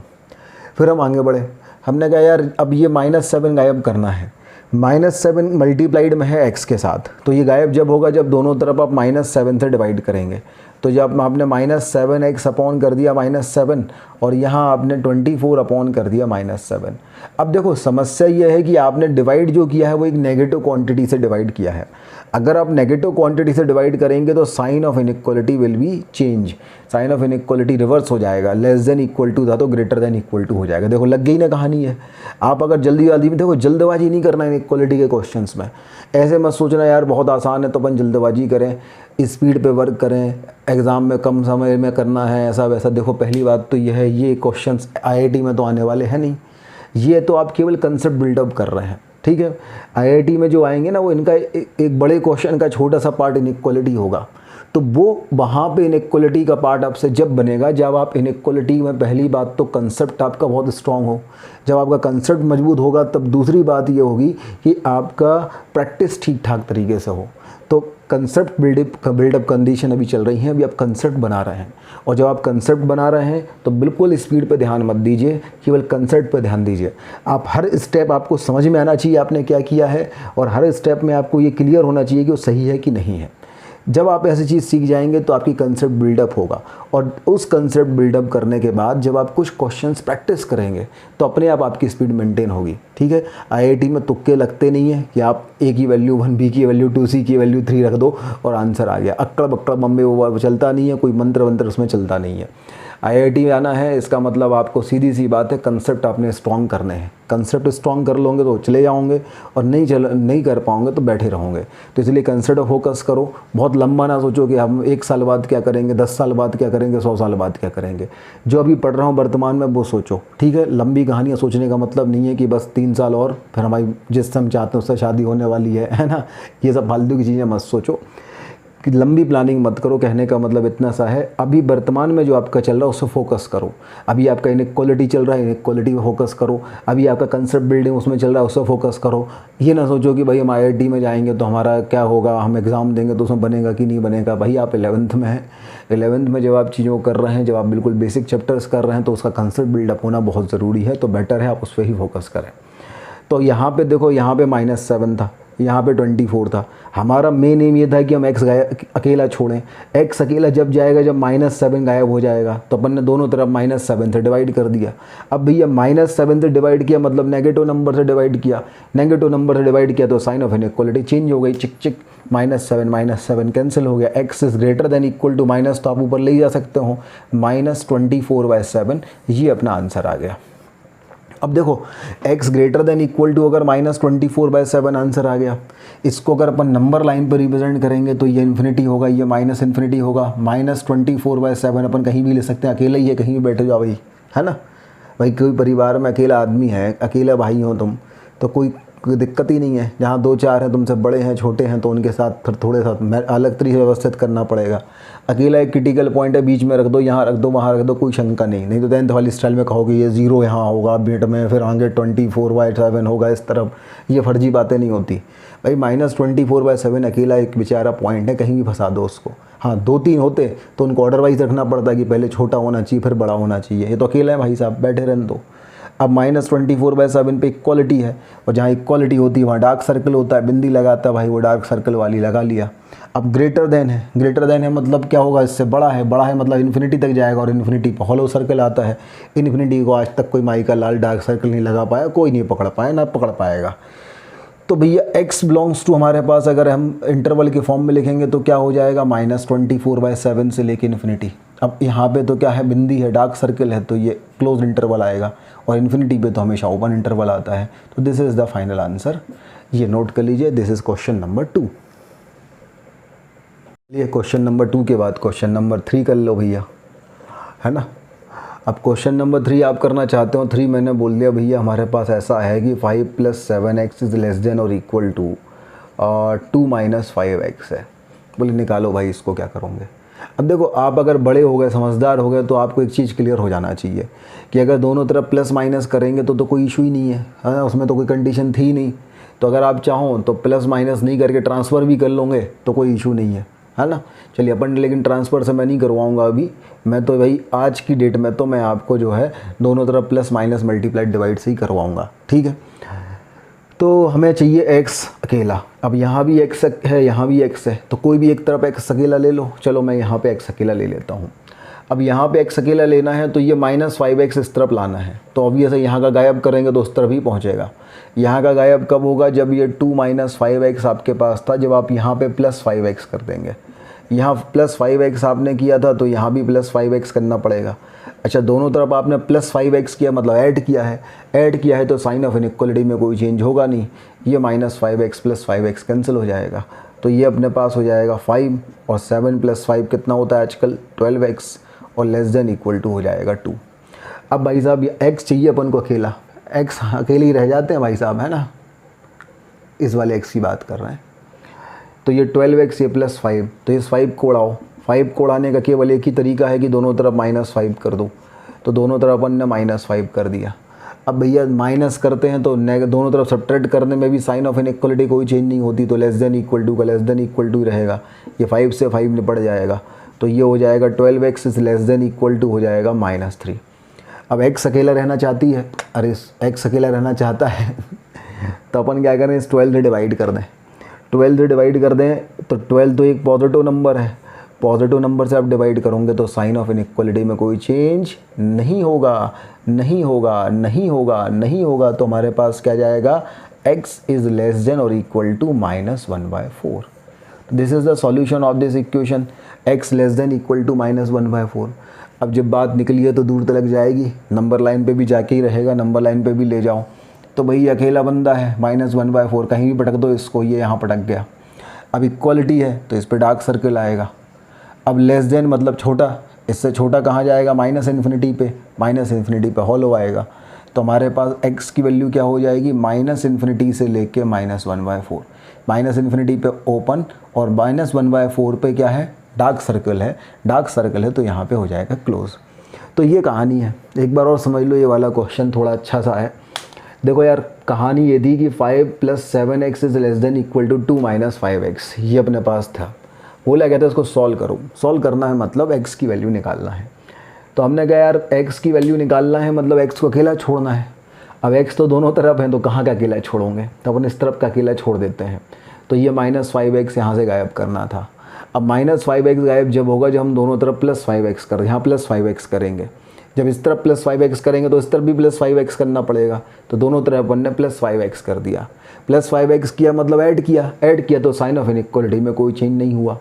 फिर हम आगे बढ़े, हमने कहा यार अब ये -7 गायब करना है। -7 मल्टीप्लाइड में है x के साथ, तो ये गायब जब होगा जब दोनों तरफ आप -7 से डिवाइड करेंगे। तो जब आपने -7x अपॉन कर दिया -7 और यहाँ आपने 24 अपॉन कर दिया -7। अब देखो समस्या ये है कि आपने डिवाइड जो किया है वो एक नेगेटिव क्वांटिटी से डिवाइड किया है। अगर आप नेगेटिव क्वांटिटी से डिवाइड करेंगे तो sign of inequality will be change, sign of inequality reverse हो जाएगा। लेस देन इक्वल टू था तो ग्रेटर देन इक्वल टू हो जाएगा। देखो लग गई ना कहानी है। आप अगर जल्दी में, देखो जल्दबाजी नहीं करना इनइक्वालिटी के क्वेश्चंस में। ऐसे मत सोचना यार बहुत आसान है तो अपन जल्दबाजी करें, स्पीड पे वर्क करें, एग्ज़ाम में कम समय में करना है ऐसा वैसा। देखो पहली बात तो यह है, ये क्वेश्चंस IIT में तो आने वाले हैं नहीं, ये तो आप केवल कंसेप्ट बिल्डअप कर रहे हैं, ठीक है। IIT में जो आएंगे ना वो इनका एक बड़े क्वेश्चन का छोटा सा पार्ट इनइक्वालिटी होगा। तो वो वहाँ पे इनइक्वालिटी का पार्ट आपसे जब बनेगा जब आप इनइक्वालिटी में पहली बात तो कंसेप्ट आपका बहुत स्ट्रांग हो। जब आपका कंसेप्ट मजबूत होगा तब दूसरी बात ये होगी कि आपका प्रैक्टिस ठीक ठाक तरीके से हो। तो कंसेप्ट बिल्डअप कंडीशन अभी चल रही हैं, अभी आप कंसेप्ट बना रहे हैं। और जब आप कंसेप्ट बना रहे हैं तो बिल्कुल स्पीड पे ध्यान मत दीजिए, केवल कंसेप्ट पे ध्यान दीजिए। आप हर स्टेप आपको समझ में आना चाहिए आपने क्या किया है, और हर स्टेप में आपको ये क्लियर होना चाहिए कि वो सही है कि नहीं है। जब आप ऐसी चीज़ सीख जाएंगे तो आपकी कंसेप्ट बिल्डअप होगा, और उस कंसेप्ट बिल्डअप करने के बाद जब आप कुछ क्वेश्चंस प्रैक्टिस करेंगे तो अपने आप आपकी स्पीड मेंटेन होगी, ठीक है। IIT में तुक्के लगते नहीं है कि आप A की वैल्यू 1, B की वैल्यू 2, C की वैल्यू 3 रख दो और आंसर आ गया। अक्कड़ बक्कड़ बम्बे वो चलता नहीं है, कोई मंत्र वंत्र उसमें चलता नहीं है। IIT में आना है इसका मतलब आपको सीधी सी बात है कंसेप्ट आपने स्ट्रॉन्ग करने हैं। कंसेप्ट स्ट्रॉन्ग कर लोगे तो चले जाओगे, और नहीं कर पाओगे तो बैठे रहोगे। तो इसलिए कंसेप्ट फोकस करो। बहुत लंबा ना सोचो कि हम 1 साल बाद क्या करेंगे, 10 साल बाद क्या करेंगे, 100 साल बाद क्या करेंगे। जो अभी पढ़ रहा हूँ वर्तमान में वो सोचो, ठीक है। लंबी कहानियाँ सोचने का मतलब नहीं है कि बस 3 साल और फिर हमारी जिस हम चाहते हैं उससे शादी होने वाली है ना। ये सब फालतू की चीज़ें मत सोचो कि लंबी प्लानिंग मत करो। कहने का मतलब इतना सा है, अभी वर्तमान में जो आपका चल रहा है उससे फोकस करो। अभी आपका इनइक्वालिटी चल रहा है, इनइक्वालिटी में फोकस करो। अभी आपका कंसेप्ट बिल्डिंग उसमें चल रहा है, उससे फोकस करो। ये ना सोचो कि भाई हम IIT में जाएंगे तो हमारा क्या होगा, हम एग्ज़ाम देंगे तो उसमें बनेगा कि नहीं बनेगा। भाई आप 11th में हैं, 11th में जब आप चीज़ों को कर रहे हैं, जब आप बिल्कुल बेसिक चैप्टर्स कर रहे हैं तो उसका कंसेप्ट बिल्डअप होना बहुत ज़रूरी है। तो बेटर है आप उस पर ही फोकस करें। तो यहाँ पे देखो, यहाँ पे -7 था, यहाँ पे 24 था। हमारा मेन एम ये था कि हम x अकेला छोड़ें। x अकेला जब जाएगा जब -7 गायब हो जाएगा, तो अपन ने दोनों तरफ -7 से डिवाइड कर दिया। अब भैया -7 से डिवाइड किया मतलब नेगेटिव नंबर से डिवाइड किया, नेगेटिव नंबर से डिवाइड किया तो साइन ऑफ इनइक्वालिटी चेंज हो गई। चिक चिक -7 कैंसिल हो गया। x is greater than equal to minus, तो आप ऊपर ले जा सकते हो -24/7। ये अपना आंसर आ गया। अब देखो x greater than equal to अगर -24/7 आंसर आ गया, इसको अगर अपन नंबर लाइन पर रिप्रेजेंट करेंगे तो ये इन्फिनिटी होगा, ये -इन्फिनिटी होगा। -24/7 अपन कहीं भी ले सकते हैं, अकेला ही है, कहीं भी बैठे जाओ भाई, है ना। भाई कोई परिवार में अकेला आदमी है, अकेला भाई हो तुम, तो कोई दिक्कत ही नहीं है। जहाँ 2-4 हैं, तुमसे बड़े हैं, छोटे हैं, तो उनके साथ फिर थोड़े साथ अलग तरीके से व्यवस्थित करना पड़ेगा। अकेला एक क्रिटिकल पॉइंट है, बीच में रख दो, यहाँ रख दो, वहाँ रख दो, कोई शंका नहीं। तो 10th वाली स्टाइल में कहोगे ये 0 यहाँ होगा बीट में, फिर आगे 24/7 होगा इस तरफ। ये फर्जी बातें नहीं होती भाई। -24/7 अकेला एक बेचारा पॉइंट है, कहीं भी फंसा दो उसको। हाँ 2-3 होते तो उनको ऑर्डर वाइज रखना पड़ता है कि पहले छोटा होना चाहिए फिर बड़ा होना चाहिए। ये तो अकेला है भाई साहब, बैठे रहने दो। अब -24/7 पे इक्वालिटी है, और जहाँ इक्वालिटी होती है वहाँ डार्क सर्कल होता है, बिंदी लगाता है भाई, वो डार्क सर्कल वाली लगा लिया। अब ग्रेटर देन है, ग्रेटर देन है मतलब क्या होगा, इससे बड़ा है, बड़ा है मतलब इन्फिनिटी तक जाएगा, और इन्फिनिटी पर हॉलो सर्कल आता है। इन्फिनिटी को आज तक कोई माई का लाल डार्क सर्कल नहीं लगा पाया, कोई नहीं पकड़ पाया, ना पकड़ पाएगा। तो भैया x बिलोंग्स टू हमारे पास अगर हम इंटरवल के फॉर्म में लिखेंगे तो क्या हो जाएगा, -24/7 से लेके इन्फिनिटी। अब यहाँ पे तो क्या है, बिंदी है, डार्क सर्कल है, तो ये क्लोज इंटरवल आएगा, और इन्फिनिटी पे तो हमेशा ओपन इंटरवल आता है। तो this is the final answer, ये नोट कर लीजिए। This is question number 2। ये क्वेश्चन नंबर 2 के बाद क्वेश्चन नंबर 3 कर लो भैया, है ना। अब क्वेश्चन नंबर 3 आप करना चाहते हो। 3 मैंने बोल दिया भैया, हमारे पास ऐसा है कि 5 + 7x इज़ लेस देन और इक्वल टू 2 - 5x है। बोले निकालो भाई, इसको क्या करोगे। अब देखो, आप अगर बड़े हो गए, समझदार हो गए, तो आपको एक चीज़ क्लियर हो जाना चाहिए कि अगर दोनों तरफ प्लस माइनस करेंगे तो कोई इशू ही नहीं है, ना, उसमें तो कोई कंडीशन थी नहीं। तो अगर आप चाहो तो प्लस माइनस नहीं करके ट्रांसफ़र भी कर लोगे तो कोई इशू नहीं है ना। चलिए अपन, लेकिन ट्रांसफ़र से मैं नहीं करवाऊँगा अभी। मैं तो भाई आज की डेट में तो मैं आपको जो है दोनों तरफ प्लस माइनस मल्टीप्लाइड डिवाइड से ही करवाऊँगा, ठीक है। तो हमें चाहिए x अकेला। अब यहाँ भी x है, यहाँ भी x है, तो कोई भी एक तरफ x अकेला ले लो। चलो मैं यहाँ पे x अकेला ले लेता हूँ। अब यहाँ पे x अकेला लेना है तो ये -5x इस तरफ लाना है, तो ऑब्वियस है यहाँ का गायब करेंगे तो उस तरफ ही पहुँचेगा। यहाँ का गायब कब होगा, जब ये 2 - 5x आपके पास था, जब आप यहाँ पे +5x कर देंगे। यहाँ +5x आपने किया था तो यहाँ भी +5x करना पड़ेगा। अच्छा, दोनों तरफ आपने +5x किया मतलब ऐड किया है तो साइन ऑफ इनइक्वालिटी में कोई चेंज होगा नहीं। ये -5x + 5x कैंसिल हो जाएगा, तो ये अपने पास हो जाएगा 5, और 7 + 5 कितना होता है आजकल, 12x, और लेस देन इक्वल टू हो जाएगा 2। अब भाई साहब ये x चाहिए अपन को अकेला, x अकेले ही रह जाते हैं भाई साहब, है ना। इस वाले x की बात कर रहे हैं। तो ये 12x, ये +5, तो इस 5 को उड़ाओ। 5 को उड़ाने का केवल एक ही तरीका है कि दोनों तरफ -5 कर दो। तो दोनों तरफ अपन ने -5 कर दिया। अब भैया माइनस करते हैं तो दोनों तरफ सब्ट्रैक्ट करने में भी साइन ऑफ इनइक्वालिटी कोई चेंज नहीं होती, तो लेस देन इक्वल टू का लेस देन इक्वल टू रहेगा। ये 5 से 5 निपट जाएगा, तो ये हो जाएगा 12x is less than equal to हो जाएगा -3। अब x अकेला रहना चाहती है, अरे x अकेला रहना चाहता है तो अपन क्या करें, इस 12 से डिवाइड कर दें। 12 से डिवाइड कर दें तो 12 तो एक पॉजिटिव नंबर है, पॉजिटिव नंबर से आप डिवाइड करोगे तो साइन ऑफ इनइक्वालिटी में कोई चेंज नहीं होगा, नहीं होगा, नहीं होगा, नहीं होगा। तो हमारे पास क्या जाएगा, x इज़ लेस देन और equal to -1/4। This is the solution of this equation, x less than equal to -1/4। अब जब बात निकली है तो दूर तक जाएगी, नंबर लाइन पे भी जाके ही रहेगा, नंबर लाइन पे भी ले जाओ तो भाई अकेला बंदा है, -1/4 कहीं भी पटक दो इसको, ये यहाँ पटक गया। अब इक्वलिटी है तो इस पर डार्क सर्कल आएगा। अब लेस देन मतलब छोटा, इससे छोटा कहाँ जाएगा, -∞ पे, -∞ पे हॉलो आएगा। तो हमारे पास x की वैल्यू क्या हो जाएगी, -∞ से लेके -1/4, -∞ पे ओपन और -1/4 पे क्या है, डार्क सर्कल है, डार्क सर्कल है तो यहाँ पे हो जाएगा क्लोज। तो ये कहानी है, एक बार और समझ लो, ये वाला क्वेश्चन थोड़ा अच्छा सा है। देखो यार कहानी ये थी कि 5 + 7x is less than equal to 2 - 5x, ये अपने पास था। बोला गया था इसको सॉल्व करो, सॉल्व करना है मतलब x की वैल्यू निकालना है। तो हमने कहा यार x की वैल्यू निकालना है मतलब x को अकेला छोड़ना है। अब x तो दोनों तरफ है तो कहाँ का अकेला छोड़ोंगे, तो अपन इस तरफ का अकेला छोड़ देते हैं। तो ये -5x यहाँ से गायब करना था। अब -5x गायब जब होगा जब हम दोनों तरफ +5x कर, यहाँ +5x करेंगे। जब इस तरफ +5x करेंगे तो इस तरफ भी +5x करना पड़ेगा। तो दोनों तरफ अपन ने +5x कर दिया। +5x किया मतलब ऐड किया तो साइन ऑफ इनइक्वालिटी में कोई चेंज नहीं हुआ।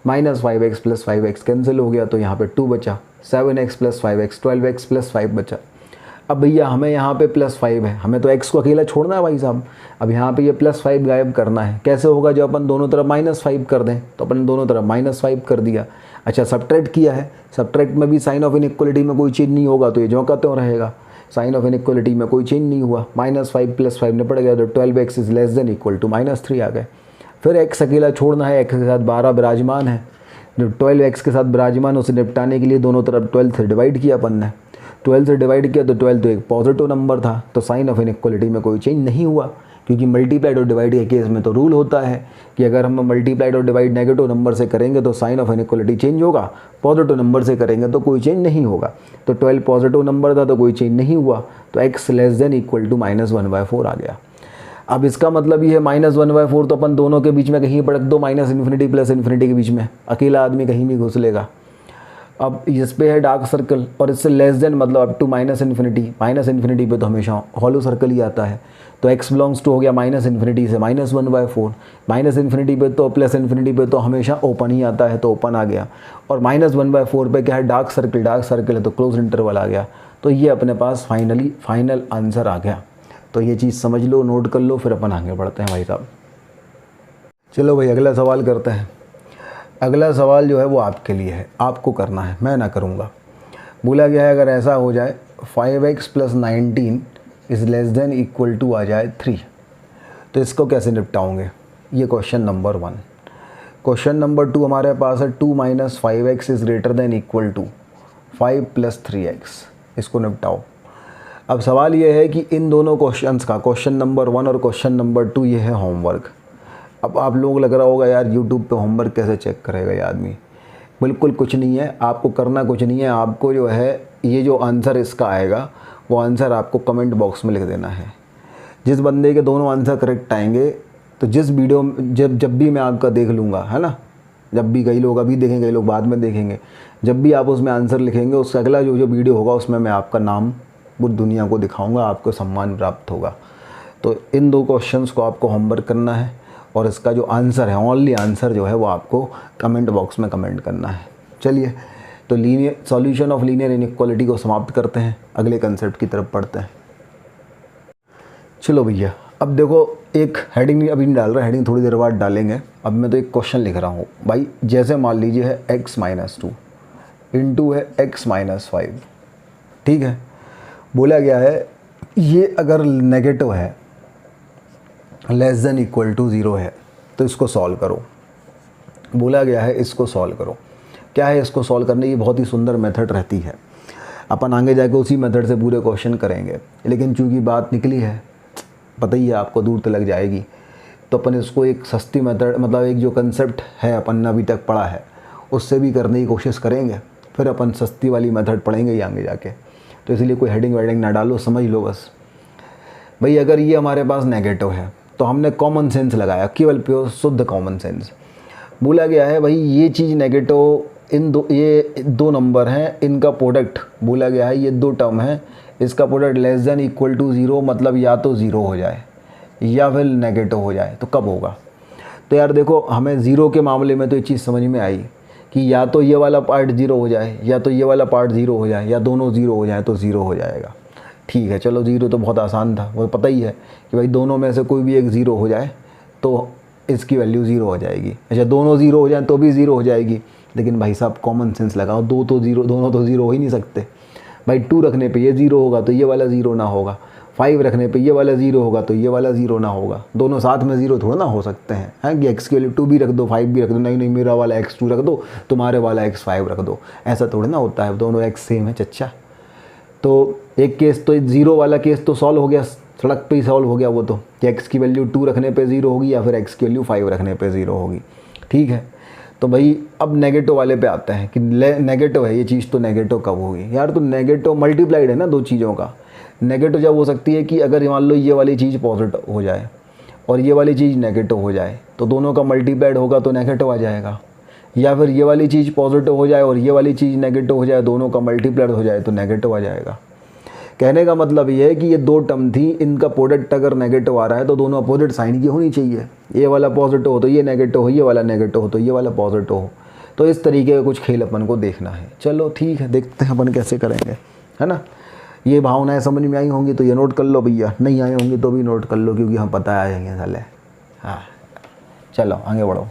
-5x + 5x कैंसिल हो गया तो यहाँ पे 2 बचा, 7x + 5x 12x + 5 बचा। अब भैया हमें यहाँ पे +5 है, हमें तो x को अकेला छोड़ना है भाई साहब। अब यहाँ पे ये +5 गायब करना है, कैसे होगा, जब अपन दोनों तरफ -5 कर दें। तो अपन दोनों तरफ -5 कर दिया। अच्छा सब्ट्रैक्ट किया है, सब्ट्रैक्ट में भी साइन ऑफ इनइक्वालिटी में कोई चेंज नहीं होगा तो ये जो का त्यों रहेगा। साइन ऑफ इनइक्वालिटी में कोई चेंज नहीं हुआ, -5 + 5 निपट गया तो 12x is less than equal to -3 आ गए। फिर x अकेला छोड़ना है, x के साथ 12 विराजमान है, 12x के साथ विराजमान, उसे निपटाने के लिए दोनों तरफ 12 से डिवाइड किया अपन ने। 12 से डिवाइड किया तो 12 तो एक पॉजिटिव नंबर था तो साइन ऑफ इनइक्वालिटी में कोई चेंज नहीं हुआ, क्योंकि मल्टीप्लाइड और डिवाइड के केस में तो रूल होता है कि अगर हम मल्टीप्लाइड और डिवाइड नेगेटिव नंबर से करेंगे तो साइन ऑफ इनइक्वालिटी चेंज होगा, पॉजिटिव नंबर से करेंगे तो कोई चेंज नहीं होगा। तो 12 पॉजिटिव नंबर था तो कोई चेंज नहीं हुआ, तो x less than equal to -1/4 आ गया। अब इसका मतलब ये है -1/4 तो अपन दोनों के बीच में कहीं पटक दो, -∞ प्लस ∞ के बीच में, अकेला आदमी कहीं भी घुस लेगा। अब इस पे है डार्क सर्कल और इससे लेस देन मतलब अप टू -∞ पे तो हमेशा हॉलो सर्कल ही आता है। तो x बिलोंग्स टू हो गया -∞ से -1/4, -∞ पे तो +∞ पे तो हमेशा ओपन ही आता है तो ओपन आ गया। और -1/4 पे क्या है, डार्क सर्कल है तो क्लोज इंटरवल आ गया। तो ये अपने पास फाइनल आंसर आ गया। तो ये चीज़ समझ लो, नोट कर लो, फिर अपन आगे बढ़ते हैं भाई साहब। चलो भाई अगला सवाल करते हैं। अगला सवाल जो है वो आपके लिए है, आपको करना है, मैं ना करूँगा। बोला गया है अगर ऐसा हो जाए 5x + 19 is less than equal to आ जाए 3, तो इसको कैसे निपटाओगे, ये क्वेश्चन नंबर 1। क्वेश्चन नंबर 2 हमारे पास है 2 - 5x is greater than equal to 5 + 3x, इसको निपटाओ। अब सवाल ये है कि इन दोनों क्वेश्चंस का, क्वेश्चन नंबर 1 और क्वेश्चन नंबर 2, ये है होमवर्क। अब आप लोगों को लग रहा होगा यार यूट्यूब पे होमवर्क कैसे चेक करेगा ये आदमी। बिल्कुल कुछ नहीं है, आपको करना कुछ नहीं है, आपको जो है ये जो आंसर इसका आएगा वो आंसर आपको कमेंट बॉक्स में लिख देना है। जिस बंदे के दोनों आंसर करेक्ट आएंगे तो जिस वीडियो जब भी मैं आपका देख लूँगा, है ना, जब भी कई लोग अभी देखेंगे, कई लोग बाद में देखेंगे, जब भी आप उसमें आंसर लिखेंगे उसका अगला जो वीडियो होगा उसमें मैं आपका नाम पूरी दुनिया को दिखाऊंगा, आपको सम्मान प्राप्त होगा। तो इन 2 क्वेश्चंस को आपको होमवर्क करना है और इसका जो आंसर है, ओनली आंसर जो है वो आपको कमेंट बॉक्स में कमेंट करना है। चलिए तो सॉल्यूशन ऑफ लीनियर इनइक्वालिटी को समाप्त करते हैं, अगले कंसेप्ट की तरफ पढ़ते हैं। चलो भैया अब देखो, एक हेडिंग अभी नहीं डाल रहा, हेडिंग थोड़ी देर बाद डालेंगे। अब मैं तो एक क्वेश्चन लिख रहा हूँ भाई, जैसे मान लीजिए है x - 2 इंटू है x - 5, ठीक है। बोला गया है ये अगर नेगेटिव है, लेस देन इक्वल टू 0 है, तो इसको सॉल्व करो। बोला गया है इसको सॉल्व करो। क्या है इसको सॉल्व करने की बहुत ही सुंदर मेथड रहती है, अपन आगे जाके उसी मेथड से पूरे क्वेश्चन करेंगे। लेकिन चूँकि बात निकली है, पता ही है आपको, दूर तक लग जाएगी, तो अपन इसको एक सस्ती मेथड, मतलब एक जो कंसेप्ट है अपन ने अभी तक पढ़ा है उससे भी करने की कोशिश करेंगे, फिर अपन सस्ती वाली मेथड पढ़ेंगे ही आगे जाके। तो इसलिए कोई हेडिंग वेडिंग ना डालो, समझ लो बस। भाई अगर ये हमारे पास नेगेटिव है तो हमने कॉमन सेंस लगाया, केवल प्योर शुद्ध कॉमन सेंस। बोला गया है भाई ये चीज़ नेगेटिव, ये 2 नंबर हैं, इनका प्रोडक्ट, बोला गया है ये 2 टर्म है, इसका product less than equal to 0, मतलब या तो 0 हो जाए या फिर नेगेटिव हो जाए। तो कब होगा? तो यार देखो, हमें 0 के मामले में तो ये चीज़ समझ में आई कि या तो ये वाला पार्ट ज़ीरो हो जाए या तो ये वाला पार्ट ज़ीरो हो जाए या दोनों ज़ीरो हो जाए तो ज़ीरो हो जाएगा। ठीक है, चलो ज़ीरो तो बहुत आसान था, वो पता ही है कि भाई दोनों में से कोई भी एक ज़ीरो हो जाए तो इसकी वैल्यू ज़ीरो हो जाएगी। अच्छा, दोनों ज़ीरो हो जाए तो भी ज़ीरो हो जाएगी, लेकिन भाई साहब कॉमन सेंस लगाओ, दोनों तो ज़ीरो हो ही नहीं सकते भाई। 2 रखने पे ये ज़ीरो होगा तो ये वाला ज़ीरो ना होगा, 5 रखने पे ये वाला ज़ीरो होगा तो ये वाला ज़ीरो ना होगा। दोनों साथ में ज़ीरो थोड़ा ना हो सकते हैं कि x की वैल्यू 2 भी रख दो 5 भी रख दो, नहीं मेरा वाला x2 रख दो तुम्हारे वाला x5 रख दो, ऐसा थोड़ा ना होता है। दोनों x सेम है चच्चा। तो एक केस तो ज़ीरो वाला केस तो सॉल्व हो गया, सड़क पे ही सॉल्व हो गया वो तो, कि x की वैल्यू 2 रखने पे ज़ीरो होगी या फिर x की वैल्यू 5 रखने पे ज़ीरो होगी। ठीक है, तो भाई अब नेगेटिव वाले पे आते हैं कि नेगेटिव है ये चीज़, तो नेगेटिव कब होगी यार? तो नेगेटिव मल्टीप्लाइड है ना दो चीज़ों का। नेगेटिव जब हो सकती है कि अगर मान लो ये वाली चीज़ पॉजिटिव हो जाए और ये वाली चीज़ नेगेटिव हो जाए तो दोनों का मल्टीप्लाइड होगा तो नेगेटिव आ जाएगा, या फिर ये वाली चीज़ पॉजिटिव हो जाए और ये वाली चीज़ नेगेटिव हो जाए, दोनों का मल्टीप्लाइड हो जाए तो नेगेटिव आ जाएगा। कहने का मतलब ये है कि ये दो टर्म थी, इनका प्रोडक्ट अगर नेगेटिव आ रहा है तो दोनों अपोजिट साइन की होनी चाहिए। ये वाला पॉजिटिव हो तो ये नेगेटिव हो, ये वाला नेगेटिव हो तो ये वाला पॉजिटिव हो। तो इस तरीके का कुछ खेल अपन को देखना है। चलो ठीक है, देखते हैं अपन कैसे करेंगे, है ना। ये भावनाएं समझ में आई होंगी तो ये नोट कर लो भैया, नहीं आई होंगी तो भी नोट कर लो, क्योंकि हम पता आ जाएंगे साले। हाँ चलो आगे बढ़ो।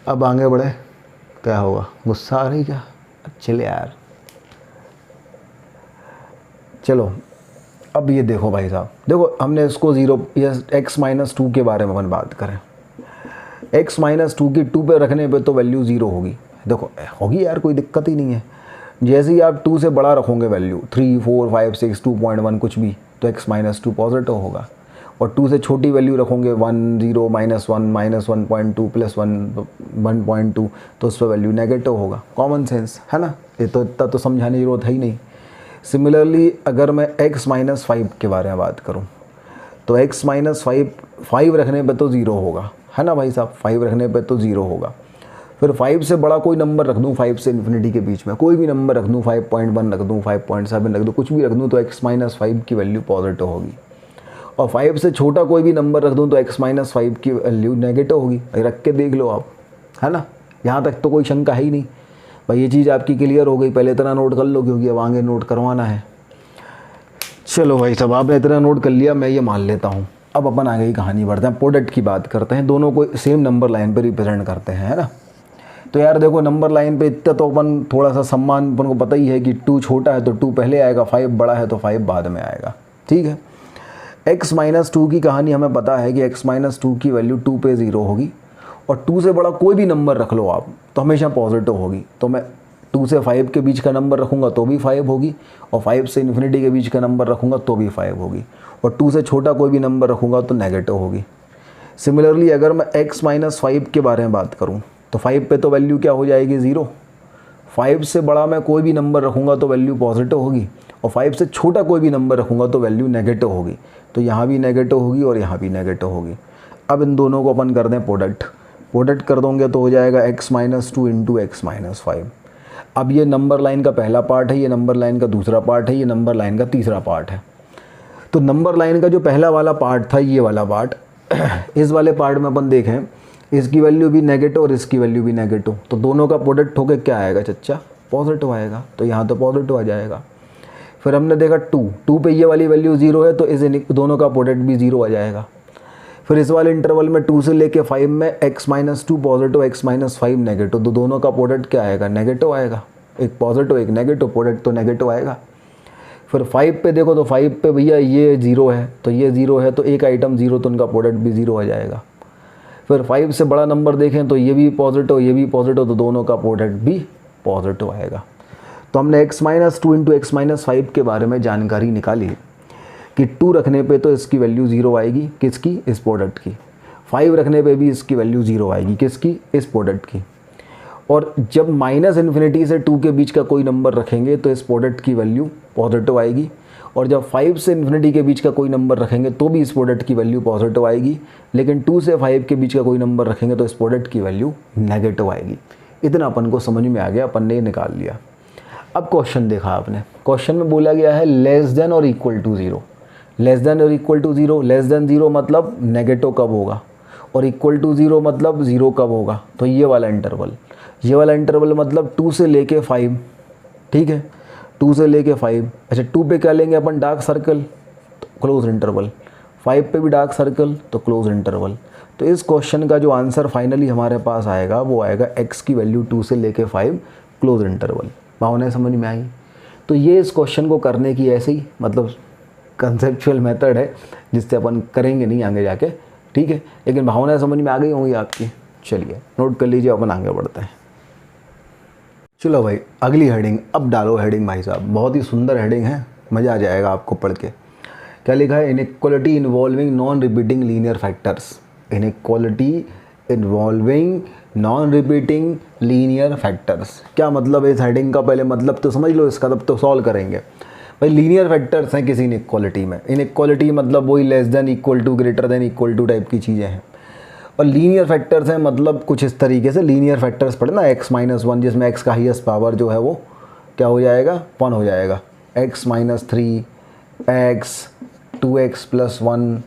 अब आगे बढ़े, क्या होगा? गुस्सा आ रही क्या? चले यार, चलो अब ये देखो भाई साहब, देखो हमने इसको ज़ीरो या x-2 के बारे में अपन बात करें। x-2 की 2 पे रखने पे तो वैल्यू ज़ीरो होगी। देखो होगी यार, कोई दिक्कत ही नहीं है। जैसे ही आप 2 से बड़ा रखोगे वैल्यू 3, 4, 5, 6, 2.1 कुछ भी, तो x-2 पॉजिटिव होगा। और 2 से छोटी वैल्यू रखोगे 1, 0, -1, -1.2 +1, 1.2, तो उस पर वैल्यू नेगेटिव होगा। कॉमन सेंस है ना, ये तो इतना तो समझाने की ज़रूरत है ही नहीं। सिमिलरली अगर मैं x-5 के बारे में बात करूं तो x-5 रखने पे तो ज़ीरो होगा, है ना भाई साहब। 5 रखने पे तो ज़ीरो होगा। फिर 5 से बड़ा कोई नंबर रख दूं, 5 से इन्फिनिटी के बीच में कोई भी नंबर रख दूं, 5.1 रख दूं, 5.7 रख दूं, कुछ भी रख दूं, तो x-5 की वैल्यू पॉजिटिव होगी। और 5 से छोटा कोई भी नंबर रख दूं तो x-5 की वैल्यू नेगेटिव होगी। रख के देख लो आप, है ना। यहाँ तक तो कोई शंका है ही नहीं भाई, ये चीज़ आपकी क्लियर हो गई। पहले इतना नोट कर लो क्योंकि अब आगे नोट करवाना है। चलो भाई साहब, आपने इतना नोट कर लिया, मैं ये मान लेता हूँ। अब अपन आगे की कहानी बढ़ते हैं, प्रोडक्ट की बात करते हैं। दोनों को सेम नंबर लाइन पे रिप्रेजेंट करते हैं, है ना। तो यार देखो, नंबर लाइन पे इतना तो अपन थोड़ा सा सम्मान, अपन को पता ही है कि 2 छोटा है तो 2 पहले आएगा, 5 बड़ा है तो 5 बाद में आएगा। ठीक है, x-2 की कहानी हमें पता है कि x-2 की वैल्यू 2 पे ज़ीरो होगी, और 2 से बड़ा कोई भी नंबर रख लो आप तो हमेशा पॉजिटिव होगी। तो मैं 2 से 5 के बीच का नंबर रखूँगा तो भी 5 होगी, और 5 से इन्फिनिटी के बीच का नंबर रखूँगा तो भी 5 होगी, और 2 से छोटा कोई भी नंबर रखूँगा तो नेगेटिव होगी। सिमिलरली अगर मैं x-5 के बारे में बात करूँ तो 5 पे तो वैल्यू क्या हो जाएगी? ज़ीरो। 5 से बड़ा मैं कोई भी नंबर रखूँगा तो वैल्यू पॉजिटिव होगी, और 5 से छोटा कोई भी नंबर रखूँगा तो वैल्यू नेगेटिव होगी। तो यहाँ भी नेगेटिव होगी और यहाँ भी नेगेटिव होगी। अब इन दोनों को अपन कर दें प्रोडक्ट कर दोगे तो हो जाएगा x-2 इंटू x-5। अब ये नंबर लाइन का पहला पार्ट है, ये नंबर लाइन का दूसरा पार्ट है, ये नंबर लाइन का तीसरा पार्ट है। तो नंबर लाइन का जो पहला वाला पार्ट था, ये वाला पार्ट, इस वाले पार्ट में अपन देखें, इसकी वैल्यू भी नेगेटिव और इसकी वैल्यू भी नेगेटिव, तो दोनों का प्रोडक्ट होकर क्या आएगा चच्चा? पॉजिटिव आएगा। तो यहाँ तो पॉजिटिव आ जाएगा। फिर हमने देखा 2 पे ये वाली वैल्यू ज़ीरो है तो इस दोनों का प्रोडक्ट भी ज़ीरो आ जाएगा। फिर इस वाले इंटरवल में 2 से लेके 5 में x-2 पॉजिटिव, x-5 नेगेटिव, तो दोनों का प्रोडक्ट क्या आएगा? नेगेटिव आएगा। एक पॉजिटिव एक नेगेटिव, प्रोडक्ट तो नेगेटिव आएगा। फिर 5 पे देखो तो 5 पे भैया ये ज़ीरो है तो ये ज़ीरो है, तो एक आइटम ज़ीरो तो उनका प्रोडक्ट भी ज़ीरो आ जाएगा। फिर 5 से बड़ा नंबर देखें तो ये भी पॉजिटिव ये भी पॉजिटिव, तो दोनों का प्रोडक्ट भी पॉजिटिव आएगा। तो हमने x-2 इंटू x-5 के बारे में जानकारी निकाली कि 2 रखने पे तो इसकी वैल्यू ज़ीरो आएगी, किसकी? इस प्रोडक्ट की। 5 रखने पे भी इसकी वैल्यू ज़ीरो आएगी, किसकी? इस प्रोडक्ट की। और जब -इन्फिनिटी से 2 के बीच का कोई नंबर रखेंगे तो इस प्रोडक्ट की वैल्यू पॉजिटिव आएगी, और जब 5 से इन्फिनिटी के बीच का कोई नंबर रखेंगे तो भी इस प्रोडक्ट की वैल्यू पॉजिटिव आएगी, लेकिन 2 से 5 के बीच का कोई नंबर रखेंगे तो इस प्रोडक्ट की वैल्यू नेगेटिव आएगी। इतना अपन को समझ में आ गया, अपन ने ये निकाल लिया। अब क्वेश्चन देखा आपने, क्वेश्चन में बोला गया है लेस देन और equal to zero. Less than और equal to zero, less than zero मतलब नेगेटिव कब होगा, और इक्वल टू 0 मतलब 0 कब होगा, तो ये वाला इंटरवल मतलब 2 से लेके 5, ठीक है, 2 से लेके 5। अच्छा 2 पे क्या लेंगे अपन, डार्क सर्कल, तो क्लोज इंटरवल, 5 पे भी डार्क सर्कल तो क्लोज इंटरवल। तो इस क्वेश्चन का जो आंसर फाइनली हमारे पास आएगा वो आएगा x की वैल्यू 2 से लेके 5 क्लोज इंटरवल। भावनाएं समझ में आई। तो ये इस क्वेश्चन को करने की ऐसे ही मतलब कंसेप्चुअल मेथड है जिससे अपन करेंगे नहीं आगे जाके, ठीक है, लेकिन भावनाएं समझ में आ गई होंगी आपकी। चलिए नोट कर लीजिए, अपन आगे बढ़ते हैं। चलो भाई अगली हेडिंग, अब डालो हेडिंग भाई साहब, बहुत ही सुंदर हेडिंग है, मज़ा आ जाएगा आपको पढ़ के। क्या लिखा है, inequality involving non repeating linear factors. Inequality involving non repeating linear factors, क्या मतलब है इस हेडिंग का, पहले मतलब तो समझ लो इसका, तब तो सॉल्व करेंगे। भाई लीनियर फैक्टर्स हैं किसी इनइक्वालिटी में, इनइक्वालिटी मतलब वही less than equal to greater than equal to type की चीज़ें हैं। और लीनियर फैक्टर्स हैं मतलब कुछ इस तरीके से, लीनियर फैक्टर्स पढ़े ना, x-1 जिसमें x का हाईएस्ट पावर जो है वो क्या हो जाएगा, 1 हो जाएगा, x-3, x 2x + 1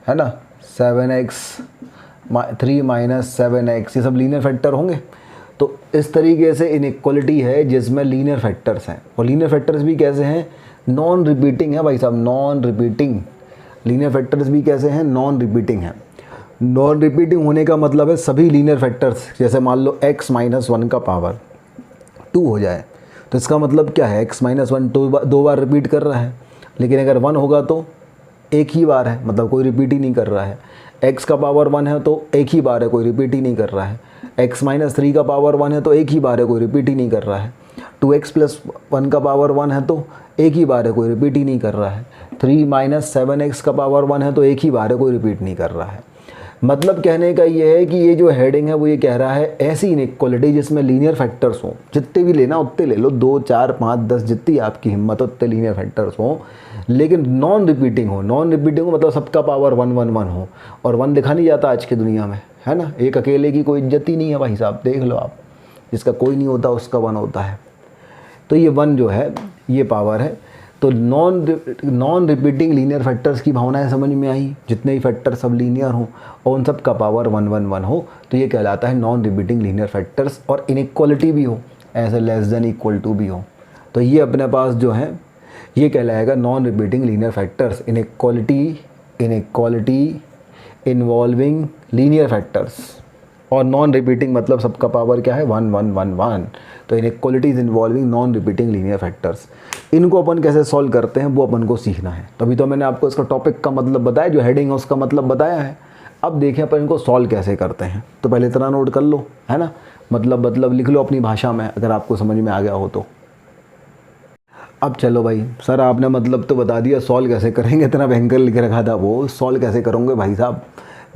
है ना, 7x 3 - 7x, ये सब लीनियर फैक्टर होंगे। तो इस तरीके से इनइक्वालिटी है जिसमें लीनियर फैक्टर्स हैं, और लीनियर फैक्टर्स भी कैसे हैं, नॉन रिपीटिंग है भाई साहब, नॉन रिपीटिंग। लीनियर फैक्टर्स भी कैसे हैं, नॉन रिपीटिंग है। नॉन रिपीटिंग होने का मतलब है सभी लीनियर फैक्टर्स, जैसे मान लो x-1 का पावर 2 हो जाए तो इसका मतलब क्या है, x-1 दो बार रिपीट कर रहा है, लेकिन अगर 1 होगा तो एक ही बार है, मतलब कोई रिपीट ही नहीं कर रहा है। x का पावर 1 है तो एक ही बार है, कोई रिपीट ही नहीं कर रहा है। x-3 का पावर 1 है तो एक ही बार है, कोई रिपीट ही नहीं कर रहा है। 2x + 1 का पावर 1 है तो एक ही बार है, कोई रिपीट ही नहीं कर रहा है। 3 - 7x का पावर 1 है तो एक ही बार है, कोई रिपीट नहीं कर रहा है। मतलब कहने का ये है कि ये जो हेडिंग है वो ये कह रहा है ऐसी इनइक्वालिटी जिसमें लीनियर फैक्टर्स हों, जितने भी लेना उतने ले लो, 2 4 5 10 जितनी आपकी हिम्मत हो उतने लीनियर फैक्टर्स हों, लेकिन नॉन रिपीटिंग हो। नॉन रिपीटिंग हो मतलब सबका पावर 1 1 1 हो, और 1 दिखा नहीं जाता आज की दुनिया में, है ना, एक अकेले की कोई इज्जत ही नहीं है भाई साहब, देख लो आप, जिसका कोई नहीं होता उसका 1 होता है। तो ये 1 जो है ये पावर है। तो नॉन रिपीटिंग लीनियर फैक्टर्स की भावनाएं समझ में आई, जितने ही फैक्टर सब लीनियर हों और उन सब का पावर 1 1 1 हो तो ये कहलाता है नॉन रिपीटिंग लीनियर फैक्टर्स, और इनइक्वालिटी भी हो, ऐसे लेस देन इक्वल टू भी हो, तो ये अपने पास जो है ये कहलाएगा non repeating linear factors. Inequality involving linear factors, और नॉन रिपीटिंग मतलब सबका पावर क्या है, 1 1 1 1। तो inequalities involving non repeating linear factors, इनको अपन कैसे सॉल्व करते हैं वो अपन को सीखना है। तभी तो मैंने आपको इसका टॉपिक का मतलब बताया, जो हेडिंग है उसका मतलब बताया है। अब देखें अपन इनको सॉल्व कैसे करते हैं। तो पहले इतना नोट कर लो, है ना, मतलब लिख लो अपनी भाषा में अगर आपको समझ में आ गया हो तो। अब चलो भाई, सर आपने मतलब तो बता दिया, सॉल्व कैसे करेंगे, इतना भयंकर लिख रखा था वो, सॉल्व कैसे करोगे भाई साहब,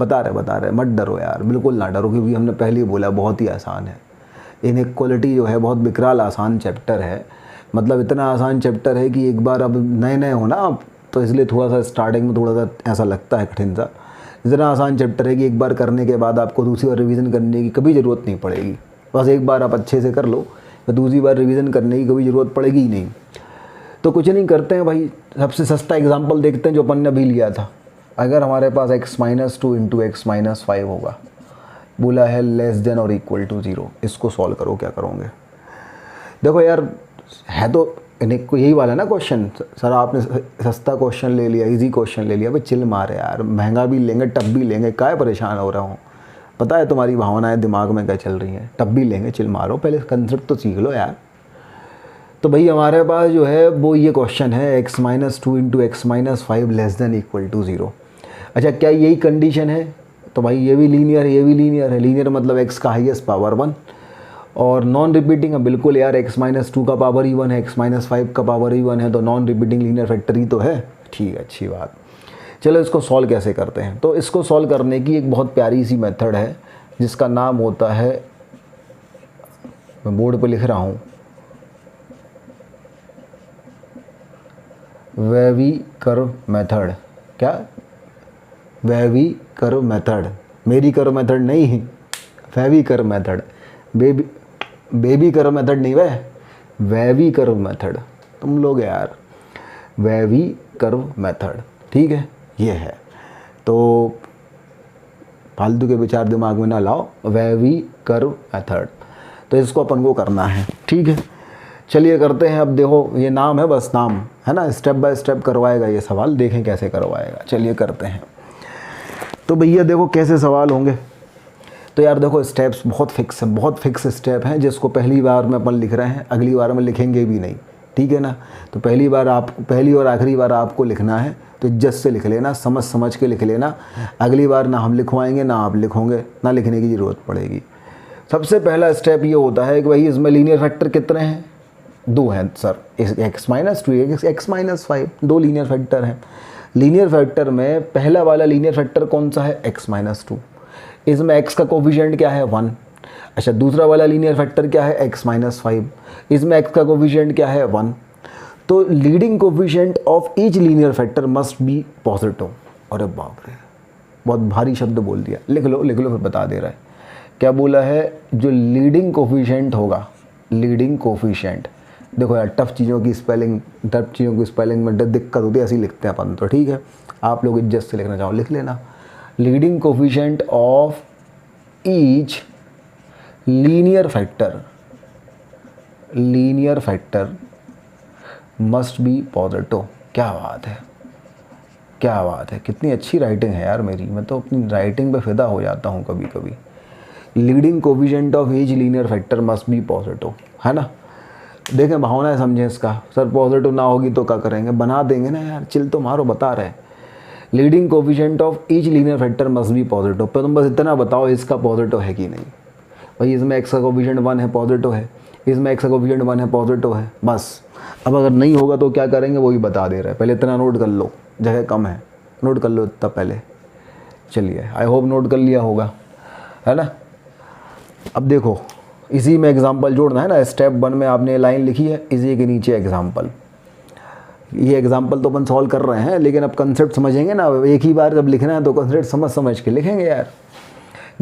बता रहे, मत डरो यार, बिल्कुल ना डरो, क्योंकि हमने पहले ही बोला बहुत ही आसान है। इनइक्वालिटी जो है बहुत विकराल आसान चैप्टर है, मतलब इतना आसान चैप्टर है कि एक बार अब नए हो ना आप, तो इसलिए थोड़ा सा स्टार्टिंग में थोड़ा सा ऐसा लगता है कठिन सा। इतना आसान चैप्टर है कि एक बार करने के बाद आपको दूसरी बार रिवीजन करने की कभी ज़रूरत नहीं पड़ेगी। बस एक बार आप अच्छे से कर लो तो दूसरी बार रिवीजन करने की कभी ज़रूरत पड़ेगी ही नहीं। तो कुछ नहीं करते हैं भाई, सबसे सस्ता एग्जाम्पल देखते हैं जो अपन ने अभी लिया था। अगर हमारे पास x-2 × x-5 होगा, बोला है लेस देन और इक्वल टू 0, इसको सॉल्व करो, क्या करोगे। देखो यार, है तो यही वाला ना क्वेश्चन, सर आपने सस्ता क्वेश्चन ले लिया, इजी क्वेश्चन ले लिया, भाई चिल मारे यार, महंगा भी लेंगे टब भी लेंगे, काय परेशान हो रहा हूँ, पता है तुम्हारी भावनाएं दिमाग में क्या चल रही हैं, टब भी लेंगे, चिल मारो, पहले कंसेप्ट तो सीख लो यार। तो भाई हमारे पास जो है वो ये क्वेश्चन है x-2 × x-5 less than equal to 0। अच्छा क्या यही कंडीशन है, तो भाई ये भी लीनियर है, ये भी लीनियर है। लीनियर मतलब x का हाईएस्ट पावर 1, और नॉन रिपीटिंग है बिल्कुल यार, x-2 का पावर ही 1 है, x-5 का पावर ही 1 है, तो नॉन रिपीटिंग लीनियर फैक्टर ही तो है। ठीक है, अच्छी बात। चलो इसको सॉल्व कैसे करते हैं। तो इसको सॉल्व करने की एक बहुत प्यारी सी मेथड है जिसका नाम होता है, मैं बोर्ड पे लिख रहा हूँ, वेवी कर्व मेथड। क्या, वेवी कर्व मेथड, मेरी कर्व मेथड नहीं, wavy curve method, baby curve method नहीं, वह वेवी कर्व मेथड, तुम लोग यार, वेवी कर्व मेथड, ठीक है, ये है। तो फालतू के विचार दिमाग में ना लाओ, वेवी कर्व मेथड। तो इसको अपन को करना है, ठीक है। चलिए करते हैं। अब देखो ये नाम है, बस नाम है ना, स्टेप बाय स्टेप करवाएगा ये सवाल, देखें कैसे करवाएगा। चलिए करते हैं। तो भैया देखो कैसे सवाल होंगे। तो यार देखो स्टेप्स बहुत फिक्स है, बहुत फिक्स स्टेप हैं, जिसको पहली बार में अपन लिख रहे हैं, अगली बार में लिखेंगे भी नहीं, ठीक है ना। तो पहली और आखिरी बार आपको लिखना है, तो इज्जत से लिख लेना, समझ समझ के लिख लेना। अगली बार ना हम लिखवाएंगे ना आप लिखोगे, ना लिखने की ज़रूरत पड़ेगी। सबसे पहला स्टेप ये होता है कि भाई इसमें लीनियर फैक्टर कितने हैं, 2 हैं sir, x-2 x-5, 2 linear factor हैं। लीनियर फैक्टर में पहला वाला लीनियर फैक्टर कौन सा है, x-2। इसमें x का कोफिशिएंट क्या है, 1। अच्छा, दूसरा वाला लीनियर फैक्टर क्या है, x-5। इसमें x का कोफिशिएंट क्या है, 1। तो leading coefficient of each linear factor must be positive. अरे बाप रे, बहुत भारी शब्द बोल दिया, लिख लो फिर बता दे रहा है। क्या बोला है, जो लीडिंग कोफिशिएंट होगा, लीडिंग कोफिशिएंट, देखो यार टफ चीज़ों की स्पेलिंग में दिक्कत होती है, ऐसे ही लिखते हैं अपन, तो ठीक है। आप लोग इज्जत से लिखना चाहो लिख लेना। Leading coefficient of each linear factor must be positive. क्या बात है, कितनी अच्छी राइटिंग है यार मेरी, मैं तो अपनी राइटिंग पे फिदा हो जाता हूँ कभी कभी। Leading coefficient of each linear factor must be positive, है ना। देखें भावना है, समझें इसका। सर पॉजिटिव ना होगी तो क्या करेंगे, बना देंगे ना यार, चिल तो मारो, बता रहे। Leading coefficient of each linear factor must be positive, पर तुम बस इतना बताओ इसका पॉजिटिव है कि नहीं। भाई इसमें x का कोफिशिएंट 1 है, पॉजिटिव है। इसमें x का कोफिशिएंट 1 है, पॉजिटिव है, बस। अब अगर नहीं होगा तो क्या करेंगे, वो भी बता दे रहे हैं। पहले इतना नोट कर लो, जगह कम है, नोट कर लो इतना पहले। चलिए, आई होप नोट कर लिया होगा, है ना। अब देखो इसी में एग्जाम्पल जोड़ना है ना। स्टेप 1 में आपने लाइन लिखी है, इसी के नीचे एग्जाम्पल। ये एग्जाम्पल तो अपन सॉल्व कर रहे हैं, लेकिन अब कंसेप्ट समझेंगे ना। एक ही बार जब लिखना है तो कंसेप्ट समझ के लिखेंगे यार।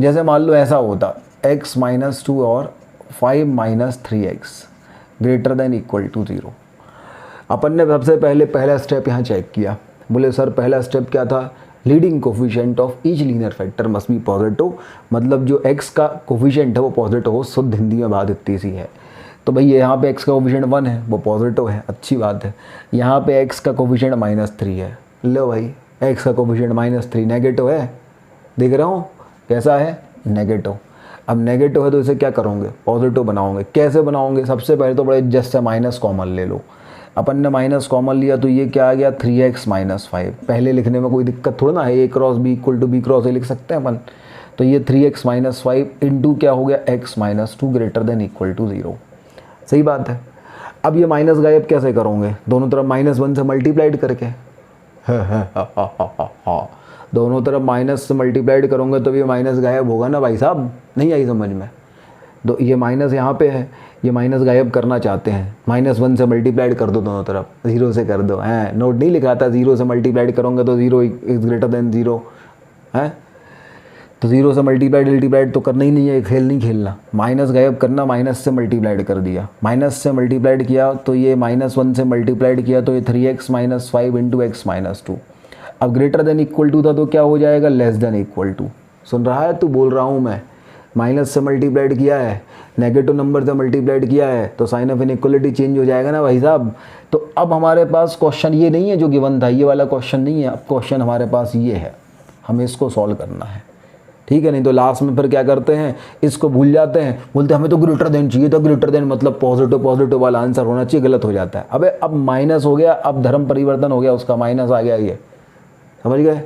जैसे मान लो ऐसा होता, x-2 और 5 - 3x greater than equal to 0। अपन ने सबसे पहले पहला स्टेप यहाँ चेक किया। बोले सर पहला स्टेप क्या था, leading coefficient of each linear factor must be positive, मतलब जो x का कोफिशिएंट है वो पॉजिटिव हो। शुद्ध हिंदी में बात इतनी सी है। तो भाई यहाँ पे x का कोफिशिएंट 1 है, वो पॉजिटिव है, अच्छी बात है। यहाँ पे x का कोफिशिएंट -3 है, लो भाई x का कोफिशिएंट -3 नेगेटिव है, देख रहा हूँ कैसा है, नेगेटिव। अब नेगेटिव है तो इसे क्या करोगे, पॉजिटिव बनाओगे। कैसे बनाओगे, सबसे पहले तो बड़े जस्ट से माइनस कॉमन ले लो। अपन ने माइनस कॉमन लिया तो ये क्या आ गया, 3x - 5। पहले लिखने में कोई दिक्कत थोड़ा ना है, a cross b equal to b cross a लिख सकते हैं अपन। तो ये 3x - 5 इंटू क्या हो गया, x - 2 greater than equal to 0। सही बात है। अब ये माइनस गायब कैसे करोगे, दोनों तरफ -1 से मल्टीप्लाइड करके। दोनों तरफ माइनस से मल्टीप्लाइड करोगे तो ये माइनस गायब होगा ना भाई साहब, नहीं आई समझ में। तो ये माइनस यहाँ पे है, ये माइनस गायब करना चाहते हैं, -1 से मल्टीप्लाइड कर दो दोनों तरफ, 0 से कर दो। हैं नोट नहीं लिखा था, 0 से मल्टीप्लाइड करोगे तो 0 इज ग्रेटर देन 0 है। तो 0 से मल्टीप्लाइड तो करना ही नहीं है, खेल नहीं खेलना। माइनस गायब करना, माइनस से मल्टीप्लाइड कर दिया, माइनस से मल्टीप्लाइड किया तो ये -1 से मल्टीप्लाइड किया तो ये 3x - 5 इंटू x - 2। अब ग्रेटर देन इक्वल टू था तो क्या हो जाएगा, लेस देन इक्वल टू। सुन रहा है तू, बोल रहा हूँ मैं। माइनस से मल्टीप्लाइड किया है, नेगेटिव नंबर से मल्टीप्लाइड किया है, तो साइन ऑफ इनइक्वालिटी चेंज हो जाएगा ना भाई साहब। तो अब हमारे पास क्वेश्चन ये नहीं है जो गिवन था, ये वाला क्वेश्चन नहीं है। अब क्वेश्चन हमारे पास ये है, हमें इसको सॉल्व करना है, ठीक है। नहीं तो लास्ट में फिर क्या करते हैं, इसको भूल जाते हैं, बोलते हैं हमें तो ग्रेटर देन चाहिए, तो ग्रेटर देन मतलब पॉजिटिव वाला आंसर होना चाहिए, गलत हो जाता है। अबे अब माइनस हो गया, अब धर्म परिवर्तन हो गया, उसका माइनस आ गया, ये समझ गए।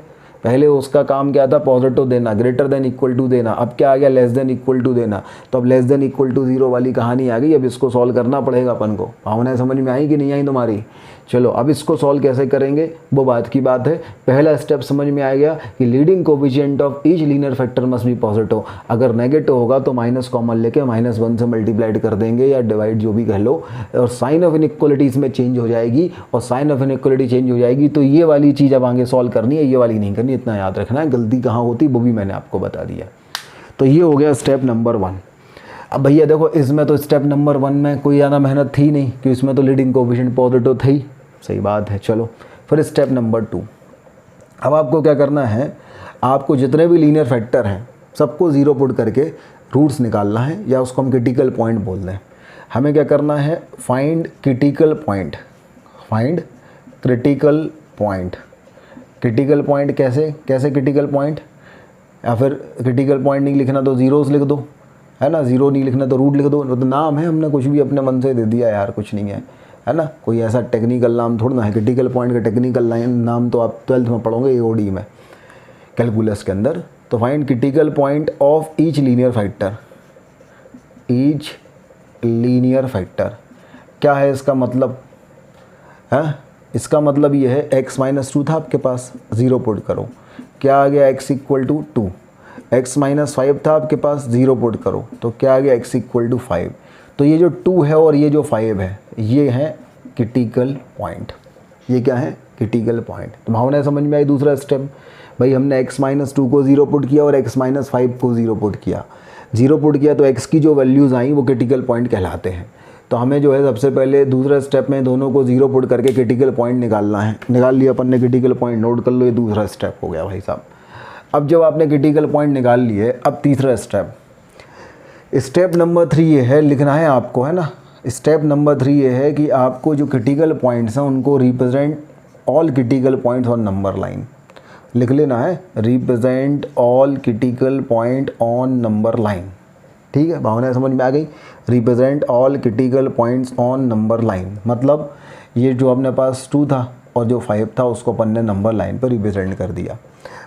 पहले उसका काम क्या था, पॉजिटिव देना, ग्रेटर देन इक्वल टू देना। अब क्या आ गया, लेस देन इक्वल टू देना। तो अब लेस देन इक्वल टू 0 वाली कहानी आ गई। अब इसको सॉल्व करना पड़ेगा अपन को। भावनाएं समझ में आई कि नहीं आई तुम्हारी। चलो अब इसको सॉल्व कैसे करेंगे वो बात की बात है। पहला स्टेप समझ में आ गया कि leading coefficient of each linear factor must be positive. अगर नेगेटिव होगा तो माइनस कॉमन लेके -1 से मल्टीप्लाइड कर देंगे या डिवाइड जो भी कह लो, और साइन ऑफ इनइक्वालिटी इसमें चेंज हो जाएगी। और साइन ऑफ इनइक्वालिटी चेंज हो जाएगी तो ये वाली चीज़ अब आगे सॉल्व करनी है, ये वाली नहीं करनी। इतना याद रखना है, गलती कहाँ होती वो भी मैंने आपको बता दिया। तो ये हो गया स्टेप नंबर 1। अब भैया देखो इसमें तो स्टेप नंबर 1 में कोई ज़्यादा मेहनत थी नहीं, क्योंकि इसमें तो लीडिंग कोफिशिएंट पॉजिटिव थी। सही बात है। चलो फिर स्टेप नंबर 2। अब आपको क्या करना है, आपको जितने भी लीनियर फैक्टर हैं सबको ज़ीरो पुट करके रूट्स निकालना है, या उसको हम क्रिटिकल पॉइंट बोल दें। हमें क्या करना है, find critical point, find critical point. Critical point कैसे कैसे क्रिटिकल पॉइंट, या फिर क्रिटिकल पॉइंट नहीं लिखना तो ज़ीरोज़ लिख दो, है ना, ज़ीरो नहीं लिखना तो रूट लिख दो। तो नाम है, हमने कुछ भी अपने मन से दे दिया यार, कुछ नहीं है ना, कोई ऐसा टेक्निकल नाम थोड़ा ना है। क्रिटिकल पॉइंट का टेक्निकल नाम तो आप 12th में पढ़ोगे एओडी में, कैलकुलस के अंदर। तो find critical point of each linear factor, each linear factor क्या है इसका मतलब है, इसका मतलब ये है x-2 था आपके पास, ज़ीरो पुट करो, क्या आ गया x = 2। x-5 था आपके पास, ज़ीरो पुट करो तो क्या आ गया x = 5। तो ये जो 2 है और ये जो 5 है, ये है क्रिटिकल पॉइंट। ये क्या है, क्रिटिकल पॉइंट। तो भावना समझ में आई। दूसरा स्टेप, भाई हमने x-2 को ज़ीरो पुट किया और x-5 को ज़ीरो पुट किया। ज़ीरो पुट किया तो x की जो वैल्यूज़ आई वो क्रिटिकल पॉइंट कहलाते हैं। तो हमें जो है सबसे पहले दूसरे स्टेप में दोनों को ज़ीरो पुट करके क्रिटिकल पॉइंट निकालना है। निकाल लिया अपन ने क्रिटिकल पॉइंट, नोट कर लो, ये दूसरा स्टेप हो गया भाई साहब। अब जब आपने क्रिटिकल पॉइंट निकाल लिए, अब तीसरा स्टेप, स्टेप नंबर 3 ये है, लिखना है आपको, है ना। स्टेप नंबर 3 ये है कि आपको जो क्रिटिकल पॉइंट्स हैं उनको represent all critical points on number line लिख लेना है, represent all critical point on number line. ठीक है, भावना समझ में आ गई। Represent all critical points on number line, मतलब ये जो अपने पास 2 था और जो 5 था उसको अपन ने नंबर लाइन पर रिप्रेजेंट कर दिया।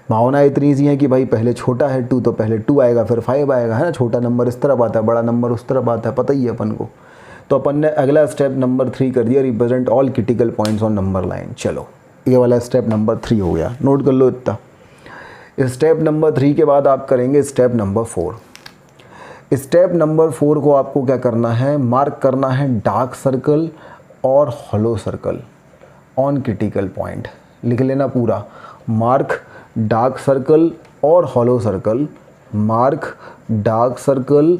भावना इतनी सी है कि भाई पहले छोटा है 2 तो पहले 2 आएगा फिर 5 आएगा, है ना। छोटा नंबर इस तरफ आता है, बड़ा नंबर उस तरफ आता है, पता ही है अपन को। तो अपन ने अगला स्टेप नंबर 3 कर दिया, represent all critical points on number line. चलो ये वाला स्टेप नंबर 3 हो गया, नोट कर लो इतना। स्टेप नंबर 3 के बाद आप करेंगे स्टेप नंबर 4। स्टेप नंबर 4 को आपको क्या करना है, मार्क करना है डार्क सर्कल और hollow circle on critical point. लिख लेना पूरा, मार्क डार्क सर्कल और hollow circle, mark dark circle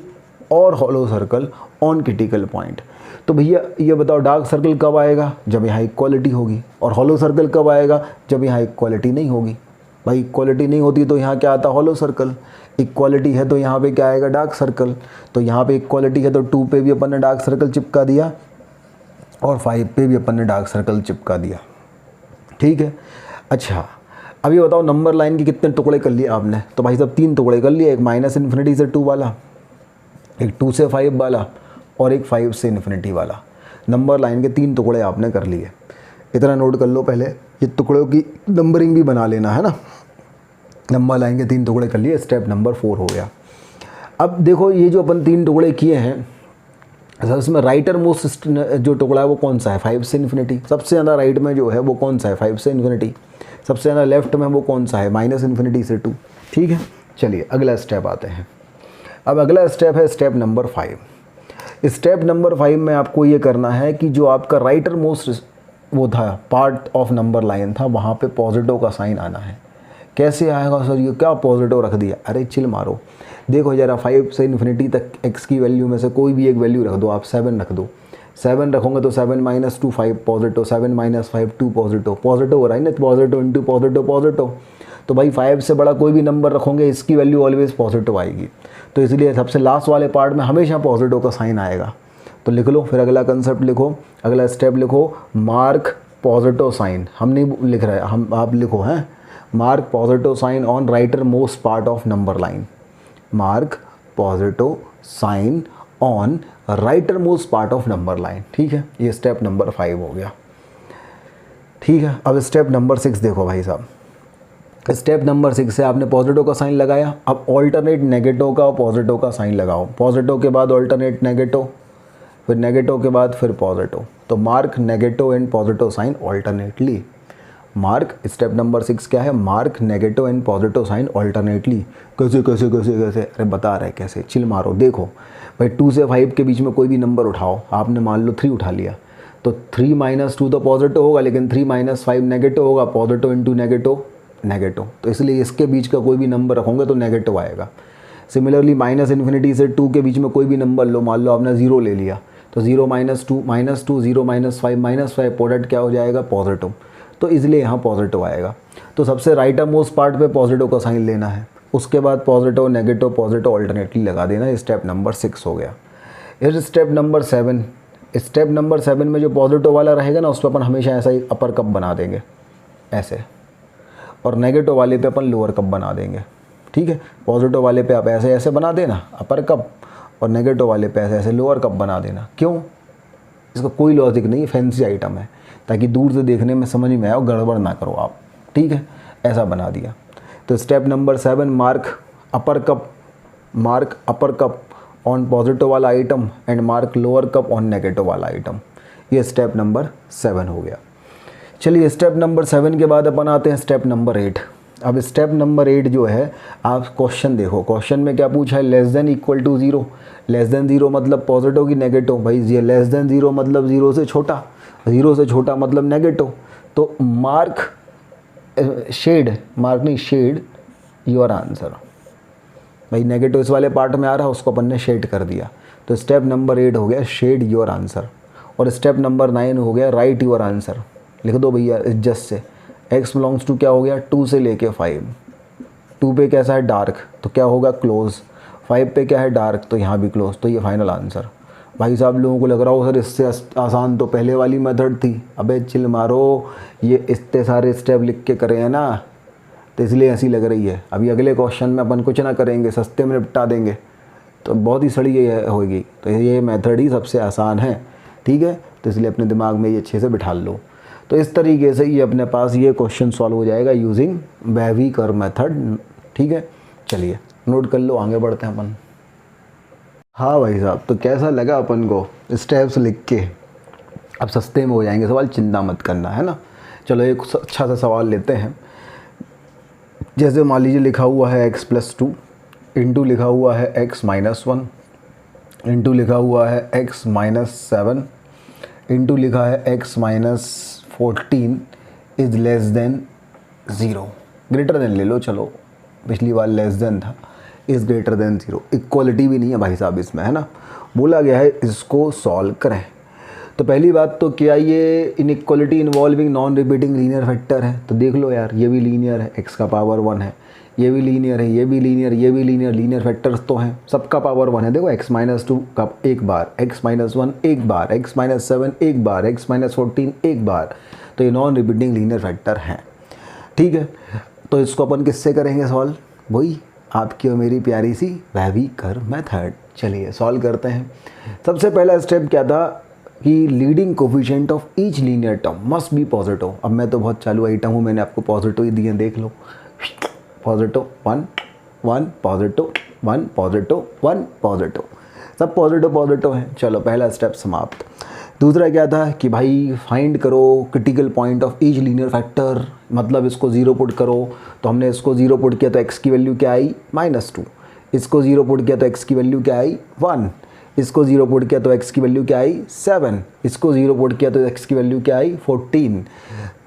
और hollow circle on critical point. तो भैया ये बताओ डार्क सर्कल कब आएगा, जब यहाँ इक्वालिटी होगी, और हॉलो सर्कल कब आएगा, जब यहाँ इक्वालिटी नहीं होगी। भाई इक्वालिटी नहीं होती तो यहाँ क्या आता, हॉलो सर्कल। इक्वालिटी है तो यहाँ पे क्या आएगा, डार्क सर्कल। तो यहाँ पे इक्वालिटी है तो 2 पे भी अपन ने डार्क सर्कल चिपका दिया और 5 पे भी अपन ने डार्क सर्कल चिपका दिया। ठीक है, अच्छा अब ये बताओ नंबर लाइन के कितने टुकड़े कर लिए आपने। तो भाई साहब 3 टुकड़े कर लिए, एक -∞ से 2 वाला, एक 2 से 5 वाला और एक 5 से इन्फिनिटी वाला। नंबर लाइन के 3 टुकड़े आपने कर लिए। इतना नोट कर लो, पहले ये टुकड़ों की नंबरिंग भी बना लेना, है ना। नंबर लाइन के 3 टुकड़े कर लिए, स्टेप नंबर 4 हो गया। अब देखो ये जो अपन 3 टुकड़े किए हैं, इसमें राइटर मोस्ट जो टुकड़ा है वो कौन सा है, 5 से इन्फिनिटी। सबसे ज़्यादा राइट में जो है वो कौन सा है, 5 से इन्फिनिटी। सबसे ज़्यादा लेफ्ट में वो कौन सा है, -∞ से 2। ठीक है, चलिए अगला स्टेप आते हैं। अब अगला स्टेप है स्टेप नंबर 5। स्टेप नंबर 5 में आपको ये करना है कि जो आपका राइटर मोस्ट वो था पार्ट ऑफ नंबर लाइन था, वहाँ पे पॉजिटिव का साइन आना है। कैसे आएगा सर, ये क्या पॉजिटिव रख दिया, अरे चिल मारो। देखो ज़रा 5 से इन्फिनिटी तक x की वैल्यू में से कोई भी एक वैल्यू रख दो, आप 7 रख दो। 7 रखोगे तो 7 - 2 5 पॉजिटिव, 7 - 5 2 पॉजिटिव। पॉजिटिव हो रहा है ना, पॉजिटिव इंटू पॉजिटिव पॉजिटिव। तो भाई 5 से बड़ा कोई भी नंबर रखोगे इसकी वैल्यू ऑलवेज पॉजिटिव आएगी। तो इसलिए सबसे लास्ट वाले पार्ट में हमेशा पॉजिटिव का साइन आएगा। तो लिख लो, फिर अगला कंसेप्ट लिखो, अगला स्टेप लिखो, मार्क पॉजिटिव साइन। हम नहीं लिख रहे, हम आप लिखो हैं, mark positive sign on rightmost part of number line. Mark positive sign on rightmost part of number line. ठीक है, ये स्टेप नंबर 5 हो गया। ठीक है, अब स्टेप नंबर 6 देखो भाई साहब। स्टेप नंबर 6 से आपने पॉजिटिव का साइन लगाया, अब ऑल्टरनेट नेगेटिव का और पॉजिटिव का साइन लगाओ। पॉजिटिव के बाद ऑल्टरनेट नेगेटिव, फिर नेगेटिव के बाद फिर पॉजिटिव। तो mark negative and positive sign alternately. Mark step number 6 क्या है, mark negative and positive sign alternately. कैसे कैसे कैसे कैसे, अरे बता रहे कैसे, चिल मारो। देखो भाई 2 से 5 के बीच में कोई भी नंबर उठाओ, आपने मान लो 3 उठा लिया, तो 3 - 2 तो पॉजिटिव होगा, लेकिन 3 - 5 नेगेटिव होगा। पॉजिटिव इंटू नेगेटिव नेगेटिव, तो इसलिए इसके बीच का कोई भी नंबर रखोगे तो नेगेटिव आएगा। सिमिलरली -∞ से 2 के बीच में कोई भी नंबर लो, मान लो आपने 0 ले लिया, तो 0 - 2 -2 0 - 5 -5 प्रोडक्ट क्या हो जाएगा, पॉजिटिव। तो इसलिए यहाँ पॉजिटिव आएगा। तो सबसे राइट मोस्ट पार्ट पे पॉजिटिव का साइन लेना है, उसके बाद पॉजिटिव नेगेटिव ऑल्टरनेटली लगा देना। स्टेप नंबर 6 हो गया। फिर स्टेप नंबर 7, स्टेप नंबर 7 में जो पॉजिटिव वाला रहेगा ना उस पर अपन हमेशा ऐसा ही अपर कप बना देंगे ऐसे, और नेगेटिव वाले पे अपन लोअर कप बना देंगे। ठीक है, पॉजिटिव वाले पे आप ऐसे ऐसे बना देना अपर कप, और नेगेटिव वाले पे ऐसे ऐसे लोअर कप बना देना। क्यों? इसका कोई लॉजिक नहीं, फैंसी आइटम है, ताकि दूर से देखने में समझ में आए और गड़बड़ ना करो आप। ठीक है, ऐसा बना दिया। तो step number 7, mark upper cup on positive वाला item and mark lower cup on negative वाला आइटम। ये स्टेप नंबर 7 हो गया। चलिए स्टेप नंबर 7 के बाद अपन आते हैं स्टेप नंबर 8। अब स्टेप नंबर 8 जो है, आप क्वेश्चन देखो, क्वेश्चन में क्या पूछा है, less than equal to 0। Less than 0 मतलब पॉजिटिव की नेगेटिव, भाई ये लेस देन 0 मतलब 0 से छोटा, 0 से छोटा मतलब नेगेटिव। तो शेड योर आंसर। भाई नेगेटिव इस वाले पार्ट में आ रहा है, उसको अपन ने शेड कर दिया। तो स्टेप नंबर 8 हो गया शेड योर आंसर। और स्टेप नंबर 9 हो गया राइट योर आंसर। लिख दो भैया इज्जत से। x बिलोंग्स टू क्या हो गया, 2 से लेके 5। 2 पे कैसा है, डार्क, तो क्या होगा क्लोज। 5 पे क्या है, डार्क, तो यहाँ भी क्लोज। तो ये फाइनल आंसर। भाई साहब लोगों को लग रहा हो सर इससे आसान तो पहले वाली मेथड थी। अबे चिल मारो, ये इतने सारे स्टेप लिख के करे हैं ना, तो इसलिए ऐसी लग रही है। अभी अगले क्वेश्चन में अपन कुछ ना करेंगे, सस्ते में निपटा देंगे, तो बहुत ही सड़ी ये होगी। तो ये मेथड ही सबसे आसान है। ठीक है, तो इसलिए अपने दिमाग में ये अच्छे से बिठा लो। तो इस तरीके से ये अपने पास ये क्वेश्चन सॉल्व हो जाएगा यूजिंग बेवी कर्व मेथड। ठीक है, चलिए नोट कर लो, आगे बढ़ते हैं अपन। हाँ भाई साहब, तो कैसा लगा अपन को स्टेप्स लिख के? अब सस्ते में हो जाएंगे सवाल, चिंता मत करना, है ना। चलो एक अच्छा सा सवाल लेते हैं। जैसे मान लीजिए लिखा हुआ है x+2 इंटू लिखा हुआ है x-1 इंटू लिखा हुआ है x-7 इंटू लिखा है x-14 is less than 0। Greater than ले लो, चलो पिछली बार लेस देन था, इज़ ग्रेटर देन 0। इक्वलिटी भी नहीं है भाई साहब इसमें, है ना। बोला गया है इसको सॉल्व करें। तो पहली बात तो क्या ये inequality involving non repeating linear factor है? तो देख लो यार, ये भी लीनियर है, x का पावर 1 है, ये भी लीनियर है, ये भी लीनियर, ये भी लीनियर। लीनियर फैक्टर्स तो हैं, सबका पावर 1 है। देखो x-2 का एक बार, x-1 एक बार, x-7 एक बार, x-14 एक बार। तो ये नॉन रिपीटिंग लीनियर फैक्टर हैं। ठीक है, तो इसको अपन किससे करेंगे सॉल्व? वही आपकी और मेरी प्यारी सी बेवी कर्व मेथड। चलिए सॉल्व करते हैं। सबसे पहला स्टेप क्या था कि leading coefficient of each linear term must be positive. अब मैं तो बहुत चालू आइटम हूँ, मैंने आपको पॉजिटिव ही दिए, देख लो। पॉजिटिव 1 1 पॉजिटिव 1 पॉजिटिव 1 पॉजिटिव, सब पॉजिटिव है। चलो पहला स्टेप समाप्त। दूसरा क्या था कि भाई फाइंड करो critical point of each linear factor, मतलब इसको 0 पुट करो। तो हमने इसको 0 पुट किया तो x की वैल्यू क्या आई, -2। इसको 0 पुट किया तो x की वैल्यू क्या आई, 1। इसको 0 पुट किया तो x की वैल्यू क्या आई, 7। इसको 0 पुट किया तो x की वैल्यू क्या आई, 14।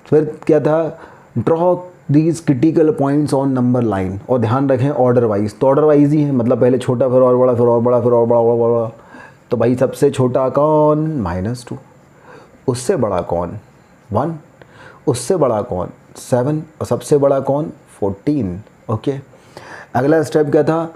फिर क्या था, draw these critical points on number line. और ध्यान रखें ऑर्डर वाइज, तो ऑर्डर वाइज ही है, मतलब पहले छोटा फिर और बड़ा, फिर और बड़ा, फिर और बड़ा, और बड़ा। तो भाई सबसे छोटा कौन, -2। उससे बड़ा कौन, 1। उससे बड़ा कौन, 7। और सबसे बड़ा कौन, 14। ओके, अगला स्टेप क्या था,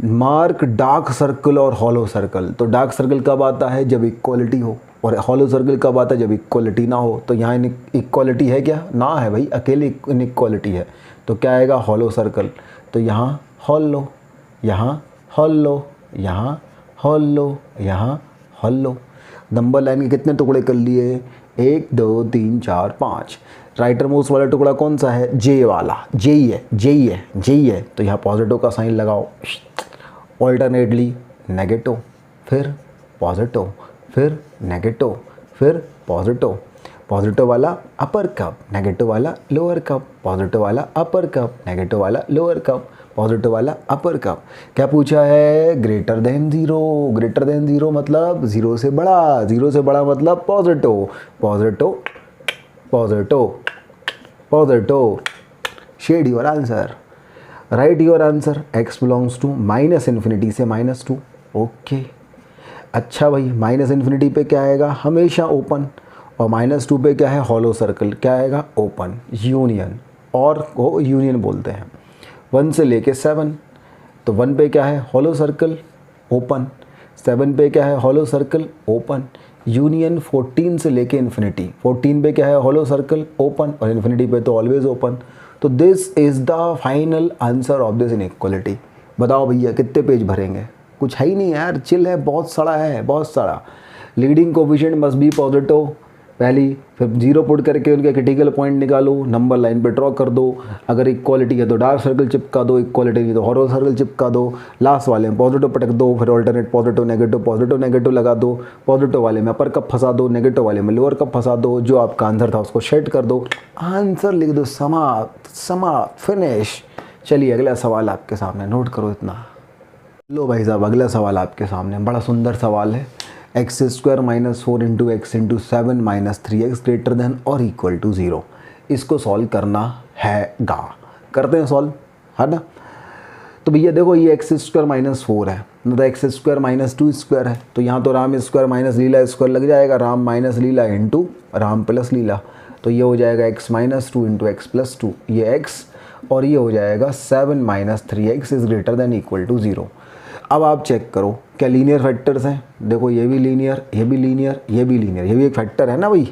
मार्क डार्क सर्कल और हॉलो सर्कल। तो डार्क सर्कल कब आता है, जब इक्वलिटी हो, और हॉलो सर्कल कब आता है, जब इक्वलिटी ना हो। तो यहाँ इक्वलिटी है क्या, ना है भाई, अकेली इनइक्वलिटी है। तो क्या आएगा, हॉलो सर्कल। तो यहाँ हॉलो, यहाँ हॉलो, यहाँ हॉलो, यहाँ हॉलो। नंबर लाइन के कितने टुकड़े कर लिए, 1 2 3 4 5। राइटर मोस्ट वाला टुकड़ा कौन सा है, जे वाला, जे ही है। तो यहाँ पॉजिटिव का साइन लगाओ। ऑल्टरनेटली नेगेटिव, फिर पॉजिटिव, फिर नेगेटिव, फिर पॉजिटिव। पॉजिटिव वाला अपर कप, नेगेटिव वाला लोअर कप, पॉजिटिव वाला अपर कप, नेगेटिव वाला लोअर कप, पॉजिटिव वाला अपर कप। क्या पूछा है, ग्रेटर देन 0। ग्रेटर देन 0 मतलब 0 से बड़ा, 0 से बड़ा मतलब positive, positive positive positive. Shade your answer, write your answer. x belongs to -∞ से -2। ओके, अच्छा भाई, -∞ पे क्या आएगा, हमेशा ओपन। और -2 पे क्या है, हॉलो सर्कल, क्या आएगा, ओपन। यूनियन और को यूनियन बोलते हैं। 1 से लेके 7, तो 1 पे क्या है हॉलो सर्कल ओपन, 7 पे क्या है हॉलो सर्कल ओपन, यूनियन 14 से लेके इन्फिनिटी, 14 पे क्या है हॉलो सर्कल ओपन और इन्फिनिटी पे तो ऑलवेज ओपन। तो this is the final answer of this inequality. बताओ भैया कितने पेज भरेंगे, कुछ है ही नहीं यार, चिल है, बहुत सारा है, बहुत सारा। Leading coefficient must be positive पहली, फिर 0 पुट करके उनके क्रिटिकल पॉइंट निकालो, नंबर लाइन पे ड्रॉ कर दो, अगर इक्वालिटी है तो डार्क सर्कल चिपका दो, इक्वालिटी नहीं तो हॉरो सर्कल चिपका दो, लास्ट वाले में पॉजिटिव पटक दो, फिर ऑल्टरनेट पॉजिटिव नेगेटिव लगा दो, पॉजिटिव वाले में अपर कप फंसा दो, नेगेटिव वाले में लोअर कप फंसा दो, जो आपका आंसर था उसको शेड कर दो, आंसर लिख दो, समाप्त फिनिश। चलिए अगला सवाल आपके सामने, नोट करो इतना। लो भाई साहब अगला सवाल आपके सामने, बड़ा सुंदर सवाल है। x² - 4 × x × 7 - 3x greater than और इक्वल टू 0। इसको सॉल्व करना है गा, करते हैं सॉल्व, है ना। तो भैया देखो ये x² - 4 है, मतलब x² - 2² है, तो यहाँ तो राम स्क्वायर माइनस लीला स्क्वायर लग जाएगा, राम माइनस लीला इंटू राम प्लस लीला, तो ये हो जाएगा x - 2 × x + 2, ये x, और ये हो जाएगा 7 - 3x is greater than equal to 0। अब आप चेक करो क्या लीनियर फैक्टर्स हैं, देखो ये भी लीनियर, ये भी लीनियर, ये भी लीनियर, ये भी एक फैक्टर है ना भाई,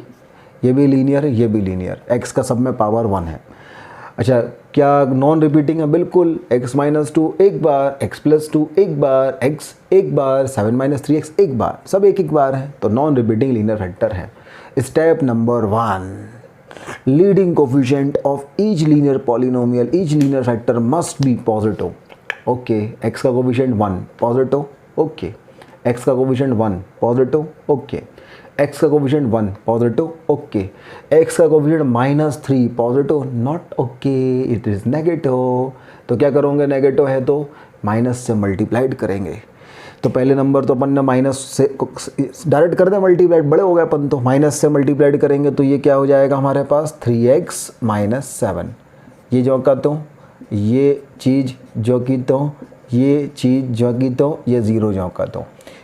ये भी लीनियर है, ये भी लीनियर, x का सब में पावर 1 है। अच्छा क्या नॉन रिपीटिंग है, बिल्कुल, x - 2 एक बार, x + 2 एक बार, x एक बार, 7 - 3x एक बार, सब एक एक बार है, तो नॉन रिपीटिंग लीनियर फैक्टर है। Step number 1, leading coefficient of each linear polynomial, each linear factor must be positive. Okay, x का कोफिशिएंट 1 पॉजिटिव, ओके, x का कोफिशिएंट 1 पॉजिटिव, ओके, x का कोफिशिएंट 1 पॉजिटिव, ओके, x का coefficient -3 positive, not okay, it is negative. तो क्या करोगे, नेगेटिव है तो माइनस से मल्टीप्लाइड करेंगे। तो पहले नंबर तो अपन ने माइनस से डायरेक्ट कर दे मल्टीप्लाइड, बड़े हो गए अपन, तो माइनस से मल्टीप्लाइड करेंगे तो ये क्या हो जाएगा हमारे पास 3x - 7, ये जो कहता हूँ, ये चीज़ जो की तो, ये चीज़ जो की तो, ये 0 जो का तो,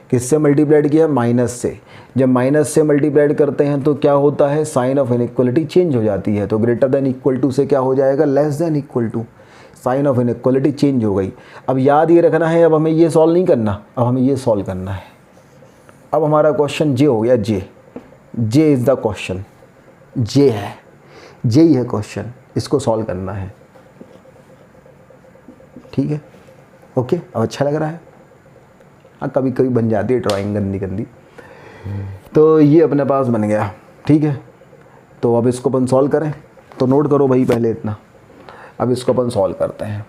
किससे मल्टीप्लाइड किया, माइनस से। जब माइनस से मल्टीप्लाइड करते हैं तो क्या होता है, साइन ऑफ इनइक्वालिटी चेंज हो जाती है, तो ग्रेटर देन इक्वल टू से क्या हो जाएगा, less than equal to, sign of inequality change हो गई। अब याद ये रखना है, अब हमें ये सॉल्व नहीं करना, अब हमें ये सॉल्व करना है। अब हमारा क्वेश्चन जे हो गया, जे इज़ द क्वेश्चन, जे है, जे ही है क्वेश्चन, इसको सॉल्व करना है, ठीक है, ओके। अब अच्छा लग रहा है, हाँ कभी कभी बन जाती है ड्राइंग गंदी गंदी, तो ये अपने पास बन गया, ठीक है। तो अब इसको अपन सॉल्व करें, तो नोट करो भाई पहले इतना, अब इसको अपन सॉल्व करते हैं।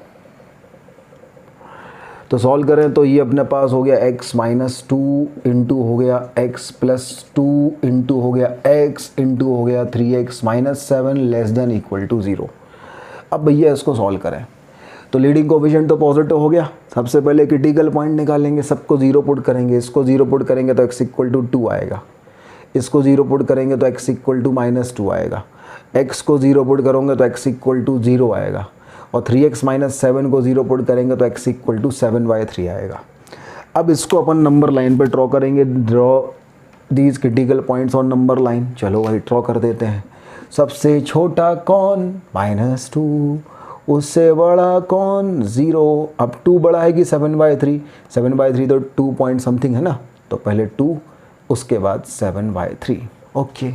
तो सॉल्व करें तो ये अपने पास हो गया x - 2 इंटू हो गया x + 2 इंटू हो गया x इंटू हो गया 3x - 7 less than equal to 0। अब भैया इसको सॉल्व करें, तो लीडिंग कोफिशिएंट तो पॉजिटिव हो गया, सबसे पहले क्रिटिकल पॉइंट निकालेंगे, सबको 0 पुट करेंगे, इसको 0 पुट करेंगे तो x = 2 आएगा, इसको 0 पुट करेंगे तो x = -2 आएगा, x को 0 पुट करोगे तो x = 0 आएगा, और 3x - 7 को 0 पुट करेंगे तो x = 7/3 आएगा। अब इसको अपन नंबर लाइन पे ड्रॉ करेंगे, draw these critical points on number line. चलो भाई ड्रॉ कर देते हैं। सबसे छोटा कौन, -2, उससे बड़ा कौन, 0। अब 2 बड़ा है कि 7/3, 7/3 तो 2 पॉइंट समथिंग है ना, तो पहले 2 उसके बाद 7/3, ओके।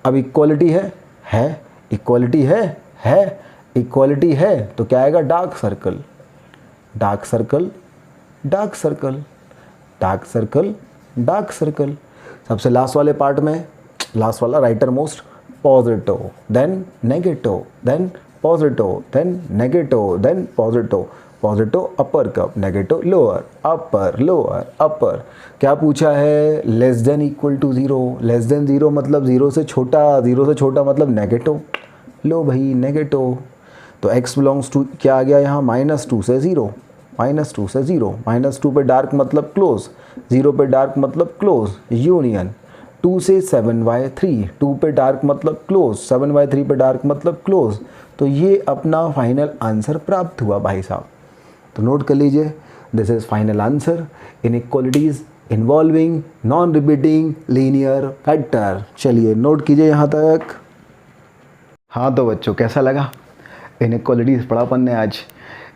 अब इक्वालिटी है, इक्वालिटी है, इक्वालिटी है, तो क्या आएगा, dark circle, dark circle, dark circle, dark circle, dark circle. सबसे लास्ट वाले पार्ट में, लास्ट वाला right most, positive then negative then positive then negative then positive, positive upper cup, negative lower, upper lower upper. क्या पूछा है, less than equal to 0, less than 0 मतलब 0 से छोटा, 0 से छोटा मतलब नेगेटिव, लो भाई नेगेटिव। तो x बिलोंग्स टू क्या आ गया यहाँ, -2 से 0, -2 से 0, -2 पे डार्क मतलब क्लोज, 0 पे डार्क मतलब क्लोज, यूनियन 2 से 7/3, 2 पे डार्क मतलब क्लोज, 7/3 पे डार्क मतलब क्लोज। तो ये अपना फाइनल आंसर प्राप्त हुआ भाई साहब। तो नोट कर लीजिए, this is final answer, inequalities involving non repeating linear factor. चलिए नोट कीजिए यहाँ तक। हाँ तो बच्चों कैसा लगा, इनइक्वालिटी पढ़ा अपन ने आज।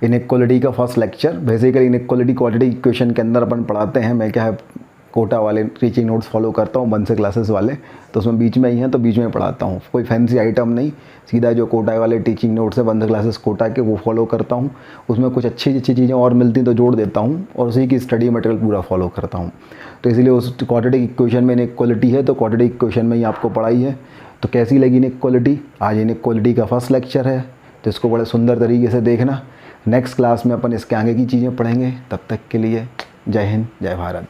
इनइक्वालिटी का first lecture, basically inequality quadratic equation के अंदर अपन पढ़ाते हैं। मैं क्या है कोटा वाले टीचिंग नोट्स फॉलो करता हूँ, 1 से क्लासेस वाले, तो उसमें बीच में ही हैं तो बीच में पढ़ाता हूँ। कोई फैंसी आइटम नहीं, सीधा जो कोटा वाले टीचिंग नोट्स है 1 से क्लासेस कोटा के, वो फॉलो करता हूँ। उसमें कुछ अच्छी अच्छी चीज़ें और मिलती हैं तो जोड़ देता हूँ, और उसी की स्टडी मटेरियल पूरा फॉलो करता हूँ। तो इसलिए उस क्वाड्रेटिक इक्वेशन में इनइक्वालिटी है, तो क्वाड्रेटिक इक्वेशन में ही आपको पढ़ाई है। तो कैसी लगी इनइक्वालिटी? आज इनइक्वालिटी का फर्स्ट लेक्चर है, तो इसको बड़े सुंदर तरीके से देखना। नेक्स्ट क्लास में अपन इसके आगे की चीज़ें पढ़ेंगे। तब तक के लिए जय हिंद, जय भारत।